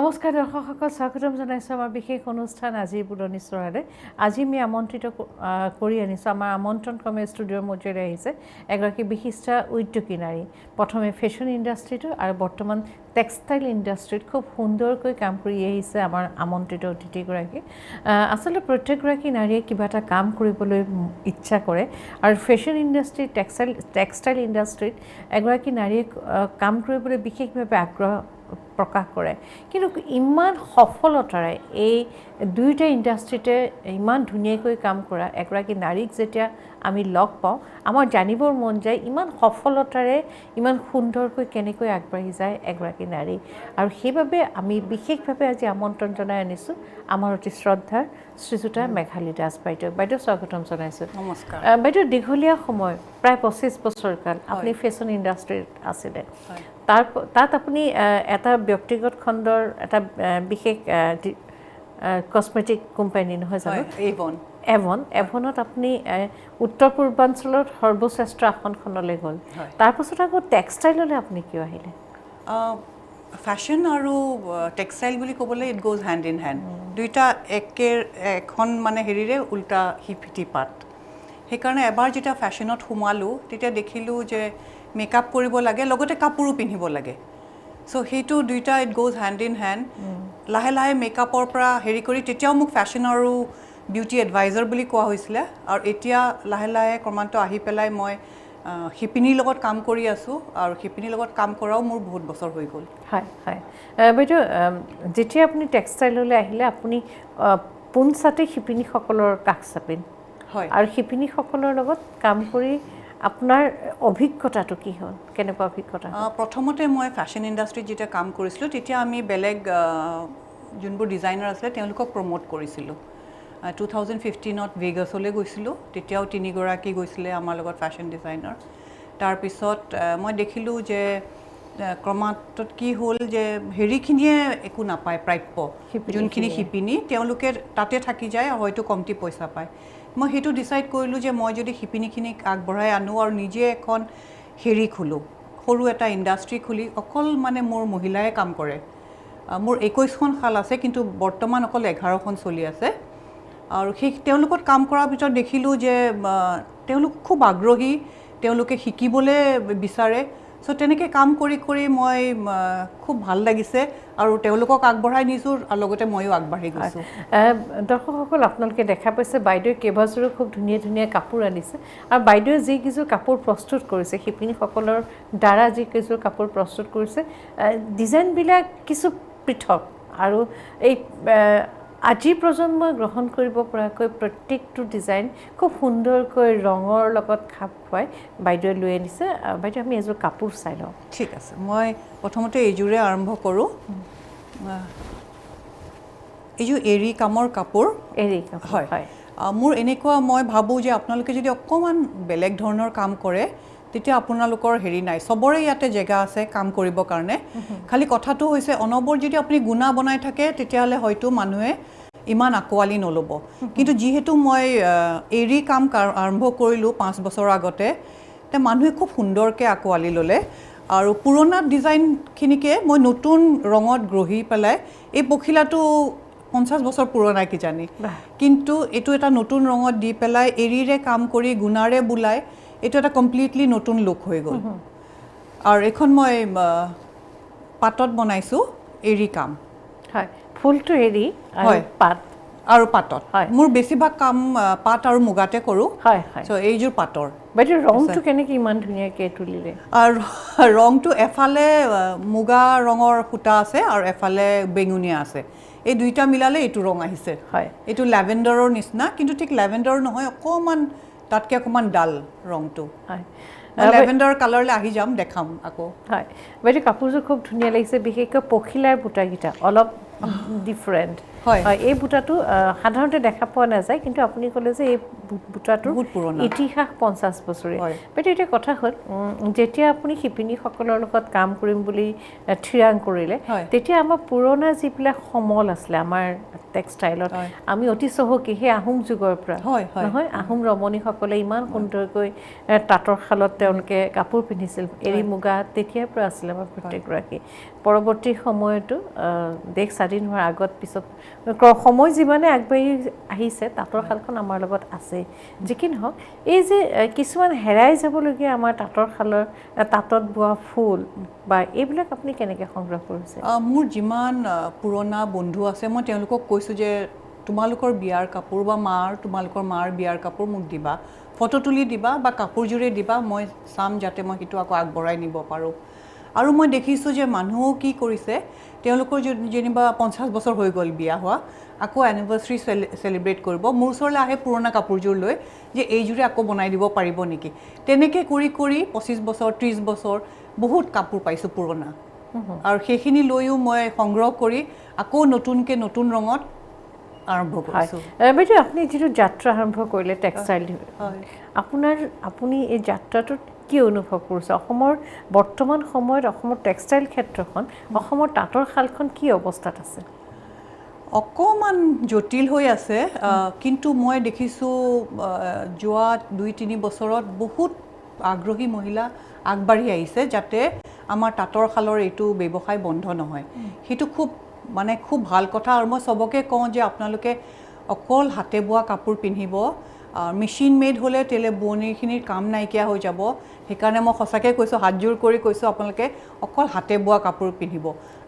নমস্কাৰ দৰ্শক সকল স্বাগতম জনাইছোঁ আমাৰ বিশেষ অনুষ্ঠান আজিৰ পুৰণি চৰালে আজি আমি আমন্ত্ৰিত কৰি আনিছোঁ আমাৰ আমন্ত্ৰণ ক্ৰমে ষ্টুডিঅ'ৰ মজিয়ালৈ আহিছে এগৰাকী বিশিষ্ট উদ্যোগী নাৰী প্ৰথমে ফেশ্বন ইণ্ডাষ্ট্ৰিটো আৰু বৰ্তমান টেক্সটাইল ইণ্ডাষ্ট্ৰিত খুব সুন্দৰকৈ কাম কৰি আহিছে আমাৰ আমন্ত্ৰিত অতিথিগৰাকী আচলতে প্ৰত্যেকগৰাকী নাৰীয়ে কিবা এটা কাম কৰিবলৈ ইচ্ছা কৰে আৰু ফেশ্বন ইণ্ডাষ্ট্ৰি টেক্সটাইল ইণ্ডাষ্ট্ৰিত এগৰাকী নাৰীয়ে কাম কৰিবলৈ বিশেষভাৱে আগ্ৰহ প্ৰকাশ কৰে কিন্তু ইমান সফলতাৰে এই দুইটা ইণ্ডাষ্ট্ৰিতে ইমান ধুনীয়াকৈ কাম কৰা এগৰাকী নাৰীক যেতিয়া আমি লগ পাওঁ আমাৰ জানিবৰ মন যায় ইমান সফলতাৰে ইমান সুন্দৰকৈ কেনেকৈ আগবাঢ়ি যায় এগৰাকী নাৰী আৰু সেইবাবে আমি বিশেষভাৱে আজি আমন্ত্ৰণ জনাই আনিছোঁ আমাৰ অতি শ্ৰদ্ধাৰ শ্ৰীযুতা মেঘালী দাস বাইদেউ স্বাগতম জনাইছোঁ নমস্কাৰ বাইদেউ দীঘলীয়া সময় প্ৰায় 25 বছৰ কাল আপুনি ফেশ্বন ইণ্ডাষ্ট্ৰিত আছিলে তাত আপুনি এটা ব্যক্তিগত খণ্ডৰ এটা বিশেষ কসমেটিক কোম্পানী নহয় জানো এভনত আপুনি উত্তৰ পূৰ্বাঞ্চলৰ সৰ্বশ্ৰেষ্ঠ আসনখনলৈ গ'ল তাৰপাছত আকৌ টেক্সটাইললৈ আপুনি কিয় আহিলে ফেশ্বন আৰু টেক্সটাইল বুলি ক'বলৈ it goes hand in hand দুইটা এখন মানে হেৰিৰে উল্টা হিপিটি পাত সেইকাৰণে এবাৰ যেতিয়া ফেশ্বনত সোমালোঁ তেতিয়া দেখিলোঁ যে মেকআপ কৰিব লাগে লগতে কাপোৰো পিন্ধিব লাগে সো সেইটো দুইটা it goes hand in hand লাহে লাহে মেকআপৰ পৰা হেৰি কৰি তেতিয়াও মোক ফেশ্বন আৰু বিউটি এডভাইজাৰ বুলি কোৱা হৈছিলে আৰু এতিয়া লাহে লাহে ক্ৰমান্বিত আহি পেলাই মই শিপিনীৰ লগত কাম কৰি আছোঁ আৰু শিপিনীৰ লগত কাম কৰাও মোৰ বহুত বছৰ হৈ গ'ল হয় হয় বাইদেউ যেতিয়া আপুনি টেক্সটাইললৈ আহিলে আপুনি পোনছাতে শিপিনীসকলৰ কাষ চাপিল হয় আৰু শিপিনীসকলৰ লগত কাম কৰি আপোনাৰ অভিজ্ঞতাটো কি হ'ল কেনেকুৱা অভিজ্ঞতা প্ৰথমতে মই ফেশ্বন ইণ্ডাষ্ট্ৰিত যেতিয়া কাম কৰিছিলোঁ তেতিয়া আমি বেলেগ যোনবোৰ ডিজাইনাৰ আছিলে তেওঁলোকক প্ৰমোট কৰিছিলোঁ 2015ত ভেগাছলৈ গৈছিলোঁ তেতিয়াও 3 গৰাকী গৈছিলে আমাৰ লগত ফেশ্বন ডিজাইনাৰ তাৰপিছত মই দেখিলোঁ যে ক্ৰমাৎ কি হ'ল যে হেৰিখিনিয়ে একো নাপায় প্ৰাপ্য যোনখিনি শিপিনী তেওঁলোকে তাতে থাকি যায় হয়তো কমটি পইচা পায় মই সেইটো ডিসাইড কৰিলোঁ যে মই যদি শিপিনীখিনিক আগবঢ়াই আনো আৰু নিজে এখন হেৰি খোলোঁ সৰু এটা ইণ্ডাষ্ট্ৰি খুলি অকল মানে মোৰ মহিলাই কাম কৰে মোৰ 21খন শাল আছে কিন্তু বৰ্তমান অকল 11খন চলি আছে আৰু সেই তেওঁলোকত কাম কৰাৰ ভিতৰত দেখিলোঁ যে তেওঁলোক খুব আগ্ৰহী তেওঁলোকে শিকিবলৈ বিচাৰে সো তেনেকৈ কাম কৰি কৰি মই খুব ভাল লাগিছে আৰু তেওঁলোকক আগবঢ়াই নিছোঁ আৰু লগতে ময়ো আগবাঢ়ি গৈছোঁ দৰ্শকসকল আপোনালোকে দেখা পাইছে বাইদেৱে কেইবাযোৰো খুব ধুনীয়া ধুনীয়া কাপোৰ আনিছে আৰু বাইদেৱে যিকেইযোৰ কাপোৰ প্ৰস্তুত কৰিছে শিপিনীসকলৰ দ্বাৰা যিকেইযোৰ কাপোৰ প্ৰস্তুত কৰিছে ডিজাইনবিলাক কিছু পৃথক আৰু এই আজি প্ৰজন্মই গ্ৰহণ কৰিব পৰাকৈ প্ৰত্যেকটো ডিজাইন খুব সুন্দৰকৈ ৰঙৰ লগত খাপ খুৱাই বাইদেৱে লৈ আনিছে বাইদেউ আমি এযোৰ কাপোৰ চাই লওঁ ঠিক আছে মই প্ৰথমতে এইযোৰে আৰম্ভ কৰোঁ এইযোৰ এৰী কামৰ কাপোৰ হয় মোৰ এনেকুৱা মই ভাবোঁ যে আপোনালোকে যদি অকণমান বেলেগ ধৰণৰ কাম কৰে তেতিয়া আপোনালোকৰ হেৰি নাই সবৰে ইয়াতে জেগা আছে কাম কৰিবৰ কাৰণে খালি কথাটো হৈছে অনবৰ যদি আপুনি গুণা বনাই থাকে তেতিয়াহ'লে হয়তো মানুহে ইমান আকোৱালি নল'ব কিন্তু যিহেতু মই এৰী কাম আৰম্ভ কৰিলোঁ 5 বছৰ আগতে তে মানুহে খুব সুন্দৰকৈ আকোৱালি ল'লে আৰু পুৰণা ডিজাইনখিনিকে মই নতুন ৰঙত গ্ৰহি পেলাই এই পখিলাটো 50 বছৰ পুৰণা কিজানি কিন্তু এইটো এটা নতুন ৰঙত দি পেলাই এৰীৰে কাম কৰি গুণাৰে বুলাই এইটো এটা কমপ্লিটলি নতুন লুক হৈ গ'ল আৰু এখন মই পাতত বনাইছোঁ এৰী কাম হয় ফুলটো এৰী আৰু পাত আৰু পাতত মোৰ বেছিভাগ কাম পাত আৰু মুগাতে কৰোঁ হয় হয় সো এইযোৰ পাতৰ বাইদেউ ৰংটো কেনেকৈ ইমান ধুনীয়াকৈ তুলিলে আৰু ৰংটো এফালে মুগা ৰঙৰ সূতা আছে আৰু এফালে বেঙুনীয়া আছে এই দুইটা মিলালে এইটো ৰং আহিছে হয় এইটো লেভেণ্ডাৰৰ নিচিনা কিন্তু ঠিক লেভেণ্ডাৰ নহয় অকণমান তাতকৈ অকণমান ডাল ৰংটো হয় লেভেণ্ডাৰ কালাৰলৈ আহি যাম দেখাম আকৌ হয় বাইদেউ কাপোৰযোৰ খুব ধুনীয়া লাগিছে বিশেষকৈ পখিলাৰ বুটাকেইটা অলপ ডিফাৰেণ্ট হয় এই বুটাটো সাধাৰণতে দেখা পোৱা নাযায় কিন্তু আপুনি ক'লে যে এই বুটাটোৰ ইতিহাস 50 বছৰীয়া বাইদেউ এতিয়া কথা হ'ল যেতিয়া আপুনি শিপিনীসকলৰ লগত কাম কৰিম বুলি থিৰাং কৰিলে তেতিয়া আমাৰ পুৰণা যিবিলাক সমল আছিলে আমাৰ টেক্সটাইলত আমি অতি চহকী সেই আহোম যুগৰ পৰা নহয় আহোম ৰমণীসকলে ইমান সুন্দৰকৈ তাঁতৰ শালত তেওঁলোকে কাপোৰ পিন্ধিছিল এৰী মুগা তেতিয়াৰ পৰা আছিলে আমাৰ প্ৰত্যেকগৰাকী পৰৱৰ্তী সময়তো দেশ স্বাধীন হোৱাৰ আগত পিছত সময় যিমানে আগবাঢ়ি আহিছে তাঁতৰ শালখন আমাৰ লগত আছে যি কি নহওক এই যে কিছুমান হেৰাই যাবলগীয়া আমাৰ তাঁতৰ শালৰ তাঁতত বোৱা ফুল বা এইবিলাক আপুনি কেনেকৈ সংগ্ৰহ কৰিছে মোৰ যিমান পুৰণা বন্ধু আছে মই তেওঁলোকক কৈছোঁ যে তোমালোকৰ বিয়াৰ কাপোৰ বা তোমালোকৰ মাৰ বিয়াৰ কাপোৰ মোক দিবা ফটো তুলি দিবা বা কাপোৰযোৰে দিবা মই চাম যাতে মই সেইটো আকৌ আগবঢ়াই নিব পাৰোঁ আৰু মই দেখিছোঁ যে মানুহো কি কৰিছে তেওঁলোকৰ যেনিবা 50 বছৰ হৈ গ'ল বিয়া হোৱা আকৌ এনিভাৰ্চাৰী চেলিব্ৰেট কৰিব মোৰ ওচৰলৈ আহে পুৰণা কাপোৰযোৰ লৈ যে এইযোৰে আকৌ বনাই দিব পাৰিব নেকি তেনেকৈ কৰি কৰি 25 বছৰ 30 বছৰ বহুত কাপোৰ পাইছোঁ পুৰণা আৰু সেইখিনি লৈও মই সংগ্ৰহ কৰি আকৌ নতুনকৈ নতুন ৰঙত আৰম্ভ কৰিছোঁ বাইদেউ আপুনি যিটো যাত্ৰা আৰম্ভ কৰিলে টেক্সটাইল আপুনি এই যাত্ৰাটোত কি অনুভৱ কৰিছে অসমৰ বৰ্তমান সময়ত অসমৰ টেক্সটাইল ক্ষেত্ৰখন অসমৰ তাঁতৰ শালখন কি অৱস্থাত আছে অকণমান জটিল হৈ আছে কিন্তু মই দেখিছোঁ যোৱা 2-3 বছৰত বহুত আগ্ৰহী মহিলা আগবাঢ়ি আহিছে যাতে আমাৰ তাঁতৰ শালৰ এইটো ব্যৱসায় বন্ধ নহয় সেইটো খুব ভাল কথা আৰু মই চবকে কওঁ যে আপোনালোকে অকল হাতে বোৱা কাপোৰ পিন্ধিব মেচিন মেড হ'লে তেলে বোৱনীখিনিৰ কাম নাইকিয়া হৈ যাব সেইকাৰণে মই সঁচাকৈ কৈছোঁ হাতযোৰ কৰি কৈছোঁ আপোনালোকে অকল হাতে বোৱা কাপোৰ পিন্ধিব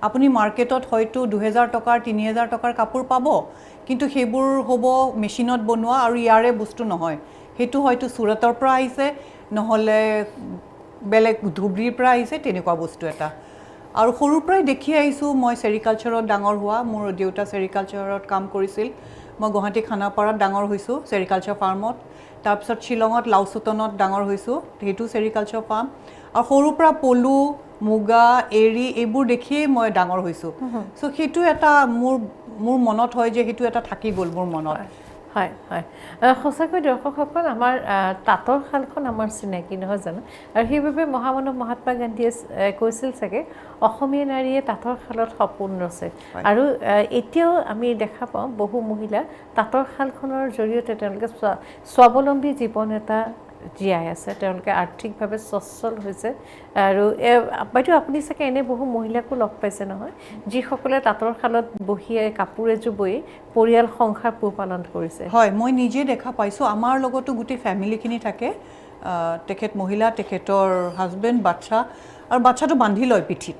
আপুনি মাৰ্কেটত হয়তো 2000 টকাৰ 3000 টকাৰ কাপোৰ পাব কিন্তু সেইবোৰ হ'ব মেচিনত বনোৱা আৰু ইয়াৰে বস্তু নহয় সেইটো হয়তো চুৰতৰ পৰা আহিছে নহ'লে বেলেগ ধুবুৰীৰ পৰা আহিছে তেনেকুৱা বস্তু এটা আৰু সৰুৰ পৰাই দেখি আহিছোঁ মই চেৰিকালচাৰত ডাঙৰ হোৱা মোৰ দেউতা চেৰিকালচাৰত কাম কৰিছিল মই গুৱাহাটী খানাপাৰাত ডাঙৰ হৈছোঁ চেৰিকালচাৰ ফাৰ্মত তাৰপিছত শ্বিলঙত লাউচুটনত ডাঙৰ হৈছোঁ সেইটো চেৰিকালচাৰ ফাৰ্ম আৰু সৰুৰ পৰা পলু মুগা এৰী এইবোৰ দেখিয়েই মই ডাঙৰ হৈছোঁ চ' সেইটো এটা মোৰ মনত হয় যে সেইটো এটা থাকি গ'ল মোৰ মনত হয় হয় সঁচাকৈ দৰ্শকসকল আমাৰ তাঁতৰ শালখন আমাৰ চিনাকি নহয় জানো আৰু সেইবাবে মহামানৱ মহাত্মা গান্ধীয়ে কৈছিল চাগে অসমীয়া নাৰীয়ে তাঁতৰ শালত সপোন ৰচে আৰু এতিয়াও আমি দেখা পাওঁ বহু মহিলা তাঁতৰ শালখনৰ জৰিয়তে তেওঁলোকে স্বাৱলম্বী জীৱন এটা জীয়াই আছে তেওঁলোকে আৰ্থিকভাৱে সচ্ছল হৈছে আৰু বাইদেউ আপুনি চাগে এনে বহু মহিলাকো লগ পাইছে নহয় যিসকলে তাঁতৰ শালত বহি কাপোৰ এযোৰ বৈ পৰিয়াল সংসাৰ পোহপালন কৰিছে হয় মই নিজে দেখা পাইছোঁ আমাৰ লগতো গোটেই ফেমিলিখিনি থাকে তেখেত মহিলা তেখেতৰ হাজবেণ্ড বাচ্চা আৰু বাচ্চাটো বান্ধি লয় পিঠিত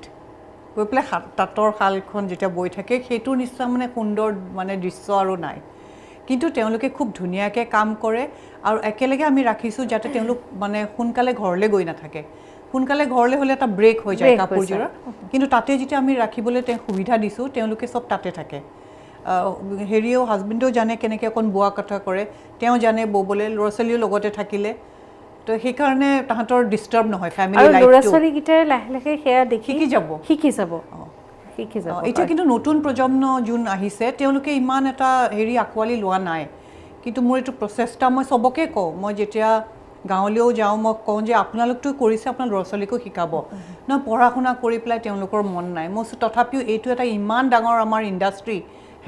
গৈ পেলাই তাঁতৰ শালখন যেতিয়া বৈ থাকে সেইটোৰ নিচিনা মানে সুন্দৰ মানে দৃশ্য আৰু নাই কিন্তু তেওঁলোকে খুব ধুনীয়াকৈ কাম কৰে আৰু একেলগে আমি ৰাখিছোঁ যাতে তেওঁলোক মানে সোনকালে ঘৰলৈ গৈ নাথাকে সোনকালে ঘৰলৈ হ'লে এটা ব্ৰেক হৈ যায় কাপোৰযোৰৰ কিন্তু তাতে যেতিয়া আমি ৰাখিবলৈ সুবিধা দিছোঁ তেওঁলোকে চব তাতে থাকে হেৰিও হাজবেণ্ডেও জানে কেনেকৈ অকণ বোৱা কথা কৰে তেওঁ জানে ব'বলৈ ল'ৰা ছোৱালীও লগতে থাকিলে তো সেইকাৰণে তাহাঁতৰ ডিষ্টাৰ্ব নহয় ফেমিলি লাইফটো ল'ৰা ছোৱালীকেইটাই লাহে লাহে সেয়া দেখি শিকি যাব এতিয়া কিন্তু নতুন প্ৰজন্ম যোন আহিছে তেওঁলোকে ইমান এটা হেৰি আঁকোৱালি লোৱা নাই কিন্তু মোৰ এইটো প্ৰচেষ্টা মই চবকে কওঁ মই যেতিয়া গাঁৱলৈও যাওঁ মই কওঁ যে আপোনালোকতো কৰিছে আপোনাৰ ল'ৰা ছোৱালীকো শিকাব নহয় পঢ়া শুনা কৰি পেলাই তেওঁলোকৰ মন নাই মই তথাপিও এইটো এটা ইমান ডাঙৰ আমাৰ ইণ্ডাষ্ট্ৰী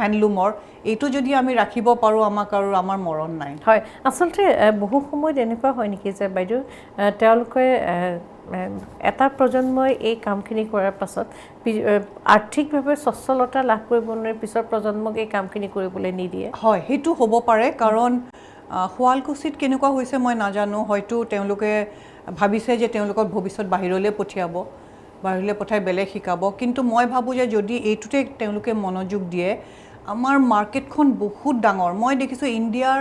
হেণ্ডলুমৰ এইটো যদি আমি ৰাখিব পাৰোঁ আমাক আৰু আমাৰ মৰণ নাই হয় আচলতে বহু সময়ত এনেকুৱা হয় নেকি যে বাইদেউ তেওঁলোকে এটা প্ৰজন্মই এই কামখিনি কৰাৰ পাছত আৰ্থিকভাৱে সচ্ছলতা লাভ কৰিব নোৱাৰি পিছৰ প্ৰজন্মক এই কামখিনি কৰিবলৈ নিদিয়ে হয় সেইটো হ'ব পাৰে কাৰণ শুৱালকুছিত কেনেকুৱা হৈছে মই নাজানো হয়তো তেওঁলোকে ভাবিছে যে তেওঁলোকৰ ভৱিষ্যত বাহিৰলৈ পঠিয়াব বাহিৰলৈ পঠাই বেলেগ শিকাব কিন্তু মই ভাবোঁ যে যদি এইটোতে তেওঁলোকে মনোযোগ দিয়ে আমাৰ মাৰ্কেটখন বহুত ডাঙৰ মই দেখিছোঁ ইণ্ডিয়াৰ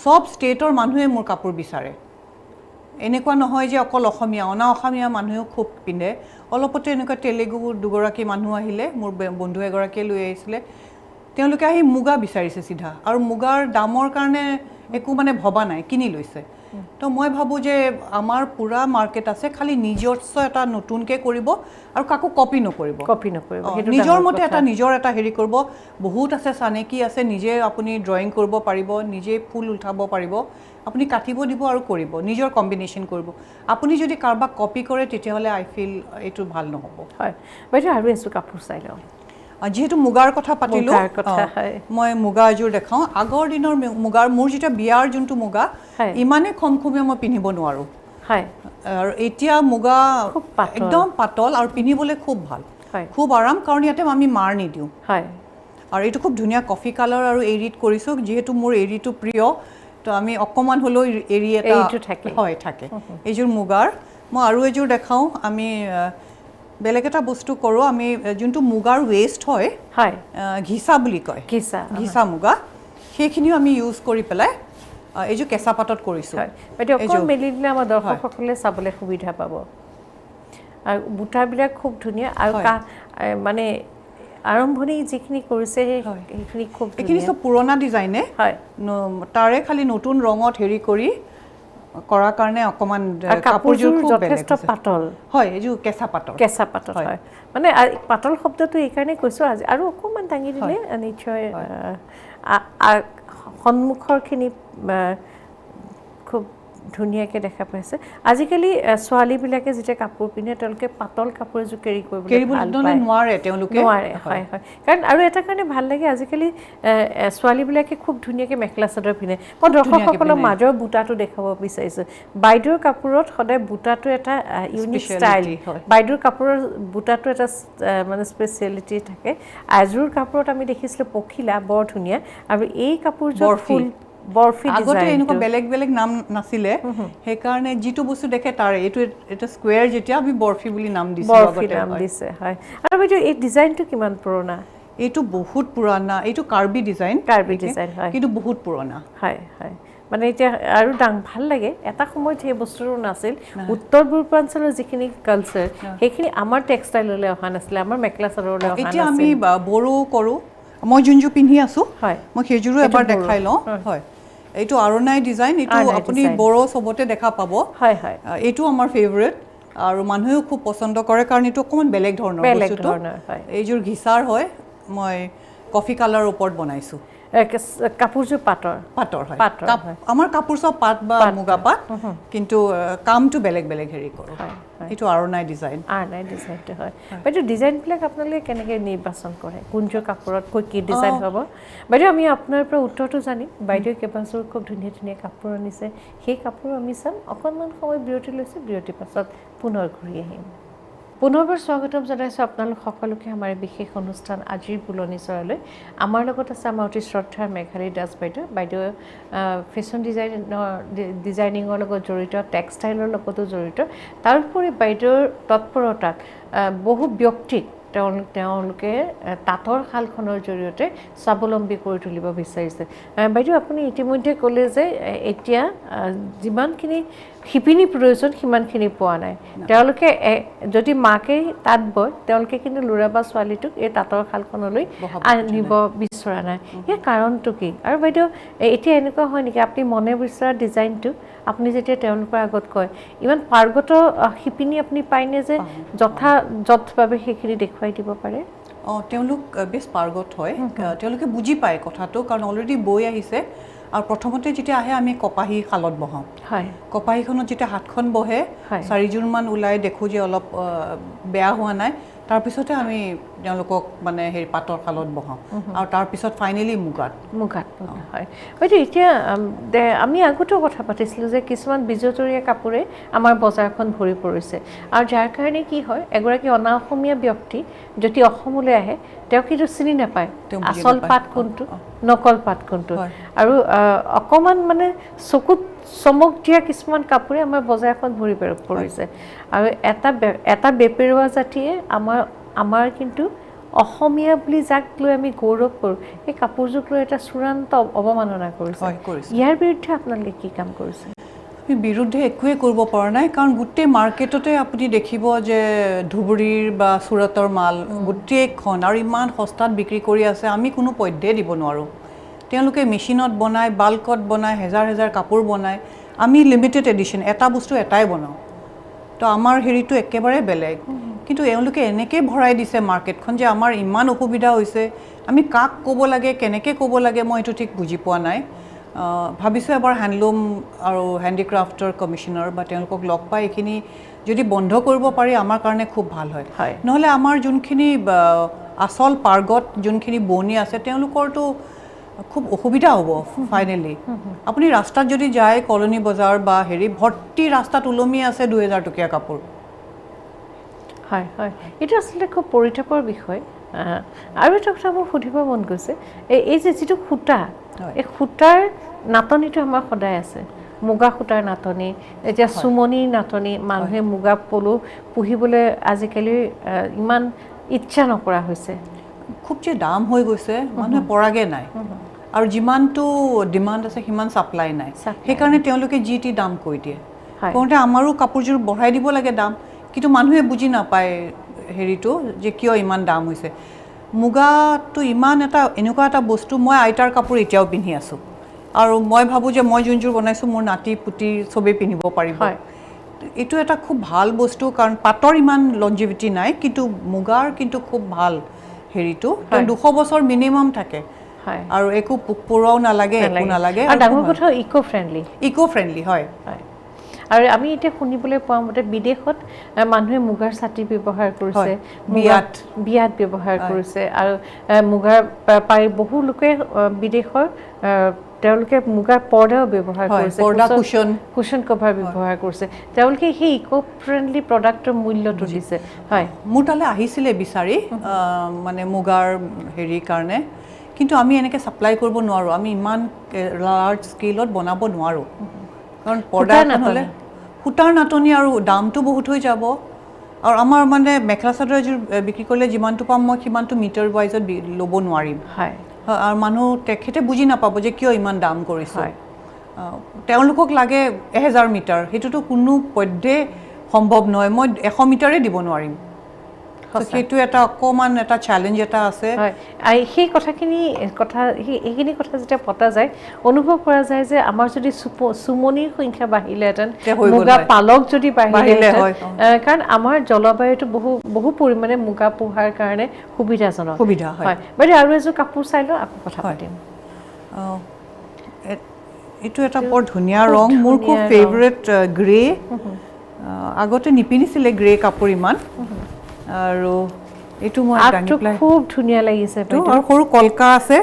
সব ষ্টেটৰ মানুহে মোৰ কাপোৰ বিচাৰে এনেকুৱা নহয় যে অকল অসমীয়া অসমীয়া মানুহেও খুব পিন্ধে অলপতে এনেকুৱা তেলেগু দুগৰাকী মানুহ আহিলে মোৰ বন্ধু এগৰাকীয়ে লৈ আহিছিলে তেওঁলোকে আহি মুগা বিচাৰিছে চিধা আৰু মুগাৰ দামৰ কাৰণে একো মানে ভবা নাই কিনি লৈছে তো মই ভাবোঁ যে আমাৰ পুৰা মাৰ্কেট আছে খালি নিজস্ব এটা নতুনকৈ কৰিব আৰু কাকো কপি নকৰিব নিজৰ মতে এটা নিজৰ এটা হেৰি কৰিব বহুত আছে চানেকি আছে নিজে আপুনি ড্ৰয়িং কৰিব পাৰিব নিজে ফুল উঠাব পাৰিব আপুনি কাটিব দিব আৰু কৰিব নিজৰ কম্বিনেশ্যন কৰিব আপুনি যদি কাৰোবাক কপি কৰে তেতিয়াহ'লে আই ফিল এইটো ভাল নহ'ব হয় বাইদেউ আৰু এযোৰ কাপোৰ চাই লওঁ যেহেতু মুগাৰ কথা পাতিলোঁ মই মুগা এযোৰ দেখাওঁ আগৰ দিনৰ মুগাৰ মোৰ যেতিয়া বিয়াৰ যোনটো মুগা ইমানেই খমখমীয়া মই পিন্ধিব নোৱাৰোঁ আৰু এতিয়া মুগা একদম পাতল আৰু পিন্ধিবলৈ খুব ভাল খুব আৰাম কাৰণ ইয়াতে আমি মাৰ নিদিওঁ আৰু এইটো খুব ধুনীয়া কফি কালাৰ আৰু এৰিত কৰিছোঁ যিহেতু মোৰ এৰিটো প্ৰিয় তো আমি অকণমান হ'লেও এৰি এটা হয় থাকে এইযোৰ মুগাৰ মই আৰু এযোৰ দেখাওঁ আমি বেলেগ এটা বস্তু কৰোঁ আমি যোনটো মুগাৰ ৱেষ্ট হয় ঘিচা বুলি কয় ঘিচা মুগা সেইখিনিও আমি ইউজ কৰি পেলাই এইযোৰ কেঁচা পাতত কৰিছোঁ মেলি দিলে আমাৰ দৰ্শকসকলে চাবলৈ সুবিধা পাব আৰু বুটাবিলাক খুব ধুনীয়া আৰু মানে আৰম্ভণি যিখিনি কৰিছে সেইখিনি খুব এইখিনি চব পুৰণা ডিজাইনে তাৰে খালি নতুন ৰঙত হেৰি কৰি কৰাৰ কাৰণে অকণমান কাপোৰযোৰ যথেষ্ট পাতল হয় এইযোৰ কেঁচা পাতল হয় মানে পাতল শব্দটো এইকাৰণে কৈছোঁ আজি আৰু অকণমান দাঙি দিলে নিশ্চয় সন্মুখৰখিনি খুব ধুনীয়াকৈ দেখা পাইছে আজিকালি ছোৱালীবিলাকে যেতিয়া কাপোৰ পিন্ধে তেওঁলোকে পাতল কাপোৰ এযোৰ কেৰি কৰিবলৈ নোৱাৰে তেওঁলোকে হয় কাৰণ আৰু এটা কাৰণে ভাল লাগে আজিকালি ছোৱালীবিলাকে খুব ধুনীয়াকৈ মেখেলা চাদৰ পিন্ধে মই দৰ্শকসকলৰ মাজৰ বুটাটো দেখাব বিচাৰিছোঁ বাইদেউৰ কাপোৰত সদায় বুটাটো এটা ইউনিক ষ্টাইল বাইদেউৰ কাপোৰৰ বুটাটো এটা মানে স্পেচিয়েলিটি থাকে এযোৰ কাপোৰত আমি দেখিছিলোঁ পখিলা বৰ ধুনীয়া আৰু এই কাপোৰযোৰ ফুল আগতে এনেকুৱা বেলেগ বেলেগ নাম নাছিলে সেইকাৰণে যিটো বস্তু দেখে তাৰে এইটো এটা স্কুৱেৰ যেতিয়া আমি বৰফি বুলি নাম দিছোঁ হয় আৰু বাইদেউ এই ডিজাইনটো কিমান পুৰণা এইটো বহুত পুৰণা এইটো কাৰ্বি ডিজাইন হয় কিন্তু বহুত পুৰণা হয় মানে এতিয়া আৰু ভাল লাগে এটা সময়ত সেই বস্তুটো নাছিল উত্তৰ পূৰ্বাঞ্চলৰ যিখিনি কালচাৰ সেইখিনি আমাৰ টেক্সটাইললৈ অহা নাছিলে আমাৰ মেখেলা চাদৰলৈ অহা এতিয়া আমি বড়ো কৰোঁ মই যোনযোৰ পিন্ধি আছোঁ মই সেইযোৰো এবাৰ দেখাই লওঁ হয় এইটো আৰণাই ডিজাইন এইটো আপুনি বড়ো চবতে দেখা পাব এইটো আমাৰ ফেভৰেট আৰু মানুহেও খুব পচন্দ কৰে কাৰণ এইটো অকণমান বেলেগ ধৰণৰ বস্তুটো এইযোৰ ঘিচাৰ হয় মই কফি কালাৰৰ ওপৰত বনাইছোঁ কাপোৰযোৰ পাটৰ হয় আমাৰ কাপোৰ চব পাট বা মুগা পাট কিন্তু কামটো বেলেগ বেলেগ হেৰি কৰোঁ এইটো আৰণাই ডিজাইনটো হয় বাইদেউ ডিজাইনবিলাক আপোনালোকে কেনেকৈ নিৰ্বাচন কৰে কোনযোৰ কাপোৰত কি ডিজাইন হ'ব বাইদেউ আমি আপোনাৰ পৰা উত্তৰটো জানিম বাইদেউ কেইবাযোৰ খুব ধুনীয়া ধুনীয়া কাপোৰ আনিছে সেই কাপোৰ আমি চাম অকণমান সময় বিৰতি লৈছোঁ বিৰতিৰ পাছত পুনৰ ঘূৰি আহিম পুনৰবাৰ স্বাগতম জনাইছোঁ আপোনালোক সকলোকে আমাৰ বিশেষ অনুষ্ঠান আজিৰ বুলনিচৰালৈ আমাৰ লগত আছে আমাৰ অতি শ্ৰদ্ধাৰ মেঘালী দাস বাইদেউ ফেশ্বন ডিজাইনিঙৰ লগত জড়িত টেক্সটাইলৰ লগতো জড়িত তাৰোপৰি বাইদেউৰ তৎপৰতাত বহু ব্যক্তিক তেওঁলোকে তাঁতৰ শালখনৰ জৰিয়তে স্বাৱলম্বী কৰি তুলিব বিচাৰিছে বাইদেউ আপুনি ইতিমধ্যে ক'লে যে এতিয়া যিমানখিনি শিপিনী প্ৰয়োজন সিমানখিনি পোৱা নাই তেওঁলোকে যদি মাকে তাঁত বয় তেওঁলোকে কিন্তু ল'ৰা বা ছোৱালীটোক এই তাঁতৰ শালখনলৈ আনিব বিচৰা নাই ইয়াৰ কাৰণটো কি আৰু বাইদেউ এতিয়া এনেকুৱা হয় নেকি আপুনি মনে বিচৰা ডিজাইনটো আপুনি যেতিয়া তেওঁলোকৰ আগত কয় ইমান পাৰ্গত শিপিনী আপুনি পায়নে যে যথভাৱে সেইখিনি দেখুৱাই দিব পাৰে তেওঁলোক বেছ পাৰ্গত হয় তেওঁলোকে বুজি পায় কথাটো কাৰণ অলৰেডি বৈ আহিছে আৰু প্ৰথমতে যেতিয়া আহে আমি কপাহী শালত বহাওঁ কপাহীখনত যেতিয়া হাতখন বহে 4যোৰমান ওলাই দেখোঁ যে অলপ বেয়া হোৱা নাই তাৰপিছতে আমি তেওঁলোকক মানে হেৰি পাটৰ শালত বহাওঁ আৰু তাৰপিছত ফাইনেলি মুগাত হয় বাইদেউ এতিয়া আমি আগতেও কথা পাতিছিলোঁ যে কিছুমান বিজতৰীয়া কাপোৰে আমাৰ বজাৰখন ভৰি পৰিছে আৰু যাৰ কাৰণে কি হয় এগৰাকী অনা অসমীয়া ব্যক্তি যদি অসমলৈ আহে তেওঁ কিন্তু চিনি নাপায় আচল পাট কোনটো নকল পাট কোনটো আৰু অকণমান মানে চকুত চমক দিয়া কিছুমান কাপোৰে আমাৰ বজাৰখন ভৰি পৰিছে আৰু এটা বেপেৰুৱা জাতিয়ে আমাৰ কিন্তু অসমীয়া বুলি যাক লৈ আমি গৌৰৱ কৰোঁ এই কাপোৰযোৰক লৈ এটা চূড়ান্ত অৱমাননা কৰিছে ইয়াৰ বিৰুদ্ধে আপোনালোকে কি কাম কৰিছে আমি বিৰুদ্ধে একোৱে কৰিব পৰা নাই কাৰণ গোটেই মাৰ্কেটতে আপুনি দেখিব যে ধুবুৰীৰ বা চুৰাটৰ মাল গোটেইখন আৰু ইমান সস্তাত বিক্ৰী কৰি আছে আমি কোনো পধ্যে দিব নোৱাৰোঁ তেওঁলোকে মেচিনত বনায় বাল্কত বনায় হেজাৰ হেজাৰ কাপোৰ বনায় আমি লিমিটেড এডিশ্যন এটা বস্তু এটাই বনাওঁ তো আমাৰ হেৰিটো একেবাৰে বেলেগ কিন্তু এওঁলোকে এনেকৈ ভৰাই দিছে মাৰ্কেটখন যে আমাৰ ইমান অসুবিধা হৈছে আমি কাক ক'ব লাগে কেনেকৈ ক'ব লাগে মই এইটো ঠিক বুজি পোৱা নাই ভাবিছোঁ এবাৰ হেণ্ডলুম আৰু হেণ্ডিক্ৰাফ্টৰ কমিশ্যনাৰ বা তেওঁলোকক লগ পাই এইখিনি যদি বন্ধ কৰিব পাৰি আমাৰ কাৰণে খুব ভাল হয় নহ'লে আমাৰ যোনখিনি আচল পাৰ্গত যোনখিনি বনি আছে তেওঁলোকৰতো খুব অসুবিধা হ'ব ফাইনেলি আপুনি ৰাস্তাত যদি যায় কলনী বজাৰ বা হেৰি ভৰ্তি ৰাস্তাত ওলমি আছে 2000 টকীয়া কাপোৰ হয় হয় এটা আসলে খুব পৰিতাপৰ বিষয় আৰু এটা কথা মোৰ সুধিব মন গৈছে এই যে যিটো খুঁটা এই খুঁটাৰ নাটনিটো আমাৰ সদায় আছে মুগা খুঁটাৰ নাটনি এতিয়া সুমনিৰ নাটনি মানুহে মুগা পলু পুহিবলৈ আজিকালি ইমান ইচ্ছা নকৰা হৈছে খুব যে দাম হৈ গৈছে মানুহে পৰাগে নাই আৰু যিমানটো ডিমাণ্ড আছে সিমান সাপ্লাই নাই সেইকাৰণে তেওঁলোকে জিটি দাম কৈ দিয়ে কোনতে আমাৰো কাপোৰজোৰ বঢ়াই দিব লাগে দাম কিন্তু মানুহে বুজি নাপায় হেৰিটো যে কিয় ইমান দাম হৈছে মুগাটো ইমান এটা এনেকুৱা এটা বস্তু মই আইতাৰ কাপোৰ এতিয়াও পিন্ধি আছো আৰু মই ভাবো যে মই যোনজোৰ বনাইছো মোৰ নাতি পুতি সবে পিন্ধিব পাৰিব এইটো এটা খুব ভাল বস্তু কাৰণ পাটৰ ইমান লনজিভিটি নাই কিন্তু মুগাৰ কিন্তু খুব ভাল হেৰিটো 200 বছৰ মিনিমাম থাকে আৰু একো পোকপৰুৱাও নালাগে একো নালাগে আৰু ডাঙৰ কথা ইকো ফ্ৰেণ্ডলি হয় আৰু আমি এতিয়া শুনিবলৈ পোৱা মতে বিদেশত মানুহে মুগাৰ ছাতি ব্যৱহাৰ কৰিছে বিয়াত ব্যৱহাৰ কৰিছে আৰু মুগাৰ পাই বহু লোকে বিদেশৰ তেওঁলোকে মুগাৰ পৰ্দাও ব্যৱহাৰ কৰিছে পৰ্দা কুশন কভাৰ ব্যৱহাৰ কৰিছে তেওঁলোকে সেই ইকো ফ্ৰেণ্ডলি প্ৰডাক্টৰ মূল্যটো দিছে হয় মোৰ তালে আহিছিলে বিচাৰি মানে মুগাৰ হেৰি কাৰণে কিন্তু আমি এনেকৈ সাপ্লাই কৰিব নোৱাৰো আমি ইমান লাৰ্জ স্কেলত বনাব নোৱাৰো কাৰণ পৰ্দা নহলে সূতাৰ নাটনি আৰু দামটো বহুত হৈ যাব আৰু আমাৰ মানে মেখেলা চাদৰ এযোৰ বিক্ৰী কৰিলে যিমানটো পাম মই সিমানটো মিটাৰ ৱাইজত ল'ব নোৱাৰিম হয় আৰু মানুহ তেখেতে বুজি নাপাব যে কিয় ইমান দাম কৰিছে তেওঁলোকক লাগে 1000 মিটাৰ সেইটোতো কোনো পধ্যে সম্ভৱ নহয় মই 100 মিটাৰে দিব নোৱাৰিম সেইটো এটা অকমান এটা চ্যালেঞ্জ এটা আছে সেই এইখিনি কথা যেতিয়া পতা যায় অনুভৱ কৰা যায় যে আমাৰ যদি সুমনিৰ সংখ্যা বাঢ়িলেহেঁতেন মুগা পালক যদি বাঢ়িলেহেঁতেন কাৰণ আমাৰ জলবায়ুটো বহু পৰিমাণে মুগা পোহাৰ কাৰণে সুবিধাজনক হয় বাইদেউ আৰু এযোৰ কাপোৰ চাই লওঁ আকৌ কথা পাতিম এইটো এটা বৰ ধুনীয়া ৰং মোৰ খুব ফেভৰেট গ্ৰে আগতে নিপিনিছিলে গ্ৰে কাপোৰ ইমান আৰু এটো মই দাঙিপ্লাই খুব ধুনিয়া লাগিছে আৰু সৰু কলকা আছে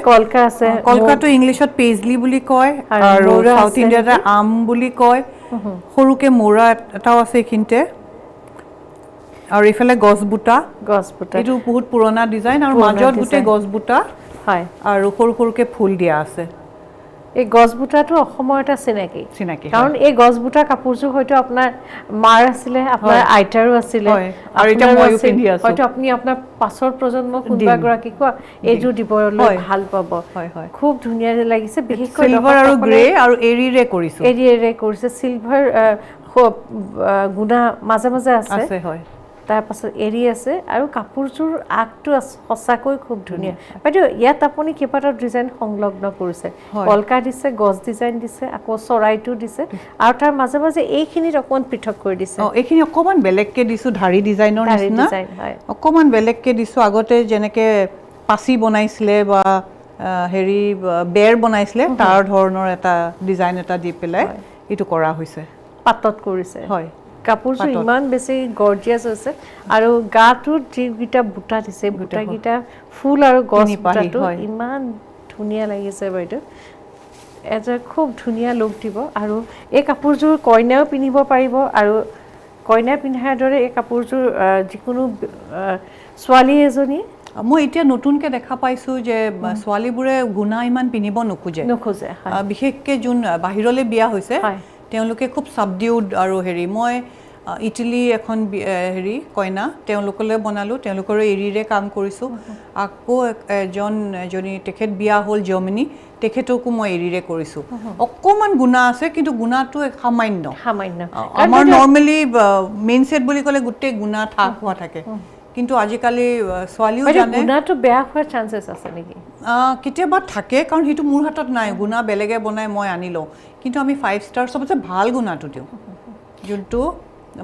কলকাটো ইংলিশত পেজলি বুলি কয় আৰু সাউথ ইন্ডিয়াতে আম বুলি কয় সৰুকে মোৰা এটাও আছে কিনতে আৰু ইফালে গছবুটা এটো বহুত পুৰণা ডিজাইন আৰু মাজত গুটে গছবুটা হয় আৰু সৰুকে ফুল দিয়া আছে এই গছবুটাটো অসমৰ এটা চিনাকি কাৰণ এই গছবুটা কাপোৰযোৰ হয়তো আপোনাৰ মাৰ আছিলে আপোনাৰ আইতাৰো আছিলে আৰু এটা মইও পিন্ধি আছো হয়তো আপুনি আপোনাৰ পাছৰ প্ৰজন্ম কোনবা গৰাকী কোৱা এইযোৰ দিবলৈ ভাল পাব খুব ধুনীয়া লাগিছে বিশেষকৈ সিলভাৰ আৰু গ্ৰে আৰু এৰিৰে কৰিছে সিলভাৰ গুণা মাজে মাজে আছে হয় তাৰ পাছত এৰি আছে আৰু কাপোৰযোৰ আগটো সঁচাকৈ খুব ধুনীয়া বাইদেউ ইয়াত আপুনি কেইবাটাও ডিজাইন সংলগ্ন কৰিছে কলকা দিছে গছ ডিজাইন দিছে আকৌ চৰাইটো দিছে আৰু তাৰ মাজে মাজে এইখিনিত অকমান পৃথক কৰি দিছে এইখিনি অকমান বেলেগকে দিছো ধাৰি ডিজাইনৰ নিচিনা অকমান বেলেগকে দিছো আগতে যেনেকে পাচি বনাইছিলে বা হেৰি বেৰ বনাইছিলে তাৰ ধৰণৰ এটা ডিজাইন এটা দি পেলাই এটো কৰা হৈছে পাতত কৰিছে হয় কাপোৰযোৰ ইমান বেছি গৰ্জিয়াছ হৈছে আৰু গাটোত যিকিটা বুটা দিছে বুটাকিটা ফুল আৰু গছ বুটাটো ইমান ধুনীয়া লাগিছে বাইদেউ এটা খুব ধুনীয়া লুক দিব আৰু এই কাপোৰযোৰ কইনাও পিন্ধিব পাৰিব আৰু কইনা পিন্ধাৰ দৰে এই কাপোৰযোৰ যিকোনো ছোৱালী এজনী মই এতিয়া নতুনকে দেখা পাইছো যে ছোৱালীবোৰে গুণা ইমান পিন্ধিব নোখোজে বিশেষকৈ যোন বাহিৰলৈ বিয়া হৈছে তেওঁলোকে খুব সাবডিউড আৰু হেৰি মই ইটালী এখন হেৰি কইনা তেওঁলোকলৈ বনালো তেওঁলোকৰ এৰিৰে কাম কৰিছো আকৌ এজনী তেখেত বিয়া হ'ল জাৰ্মানী তেখেতকো মই এৰিৰে কৰিছো অকমান গুণা আছে কিন্তু গুণাটো সামান্য আমাৰ নৰমালি মেইন সেট বুলি ক'লে গুটে গুণা ঠাক হোৱা থাকে কিন্তু আজিকালি ছোৱালীও জানে গুণাটো বেয়া হোৱাৰ চান্সেছ আছে নেকি কেতিয়াবা থাকে কাৰণ সেইটো মোৰ হাতত নাই গুণা বেলেগে বনাই মই আনি লওঁ কিন্তু আমি 5 ষ্টাৰ সবতছে ভাল গুণাটো দিওঁ যোনটো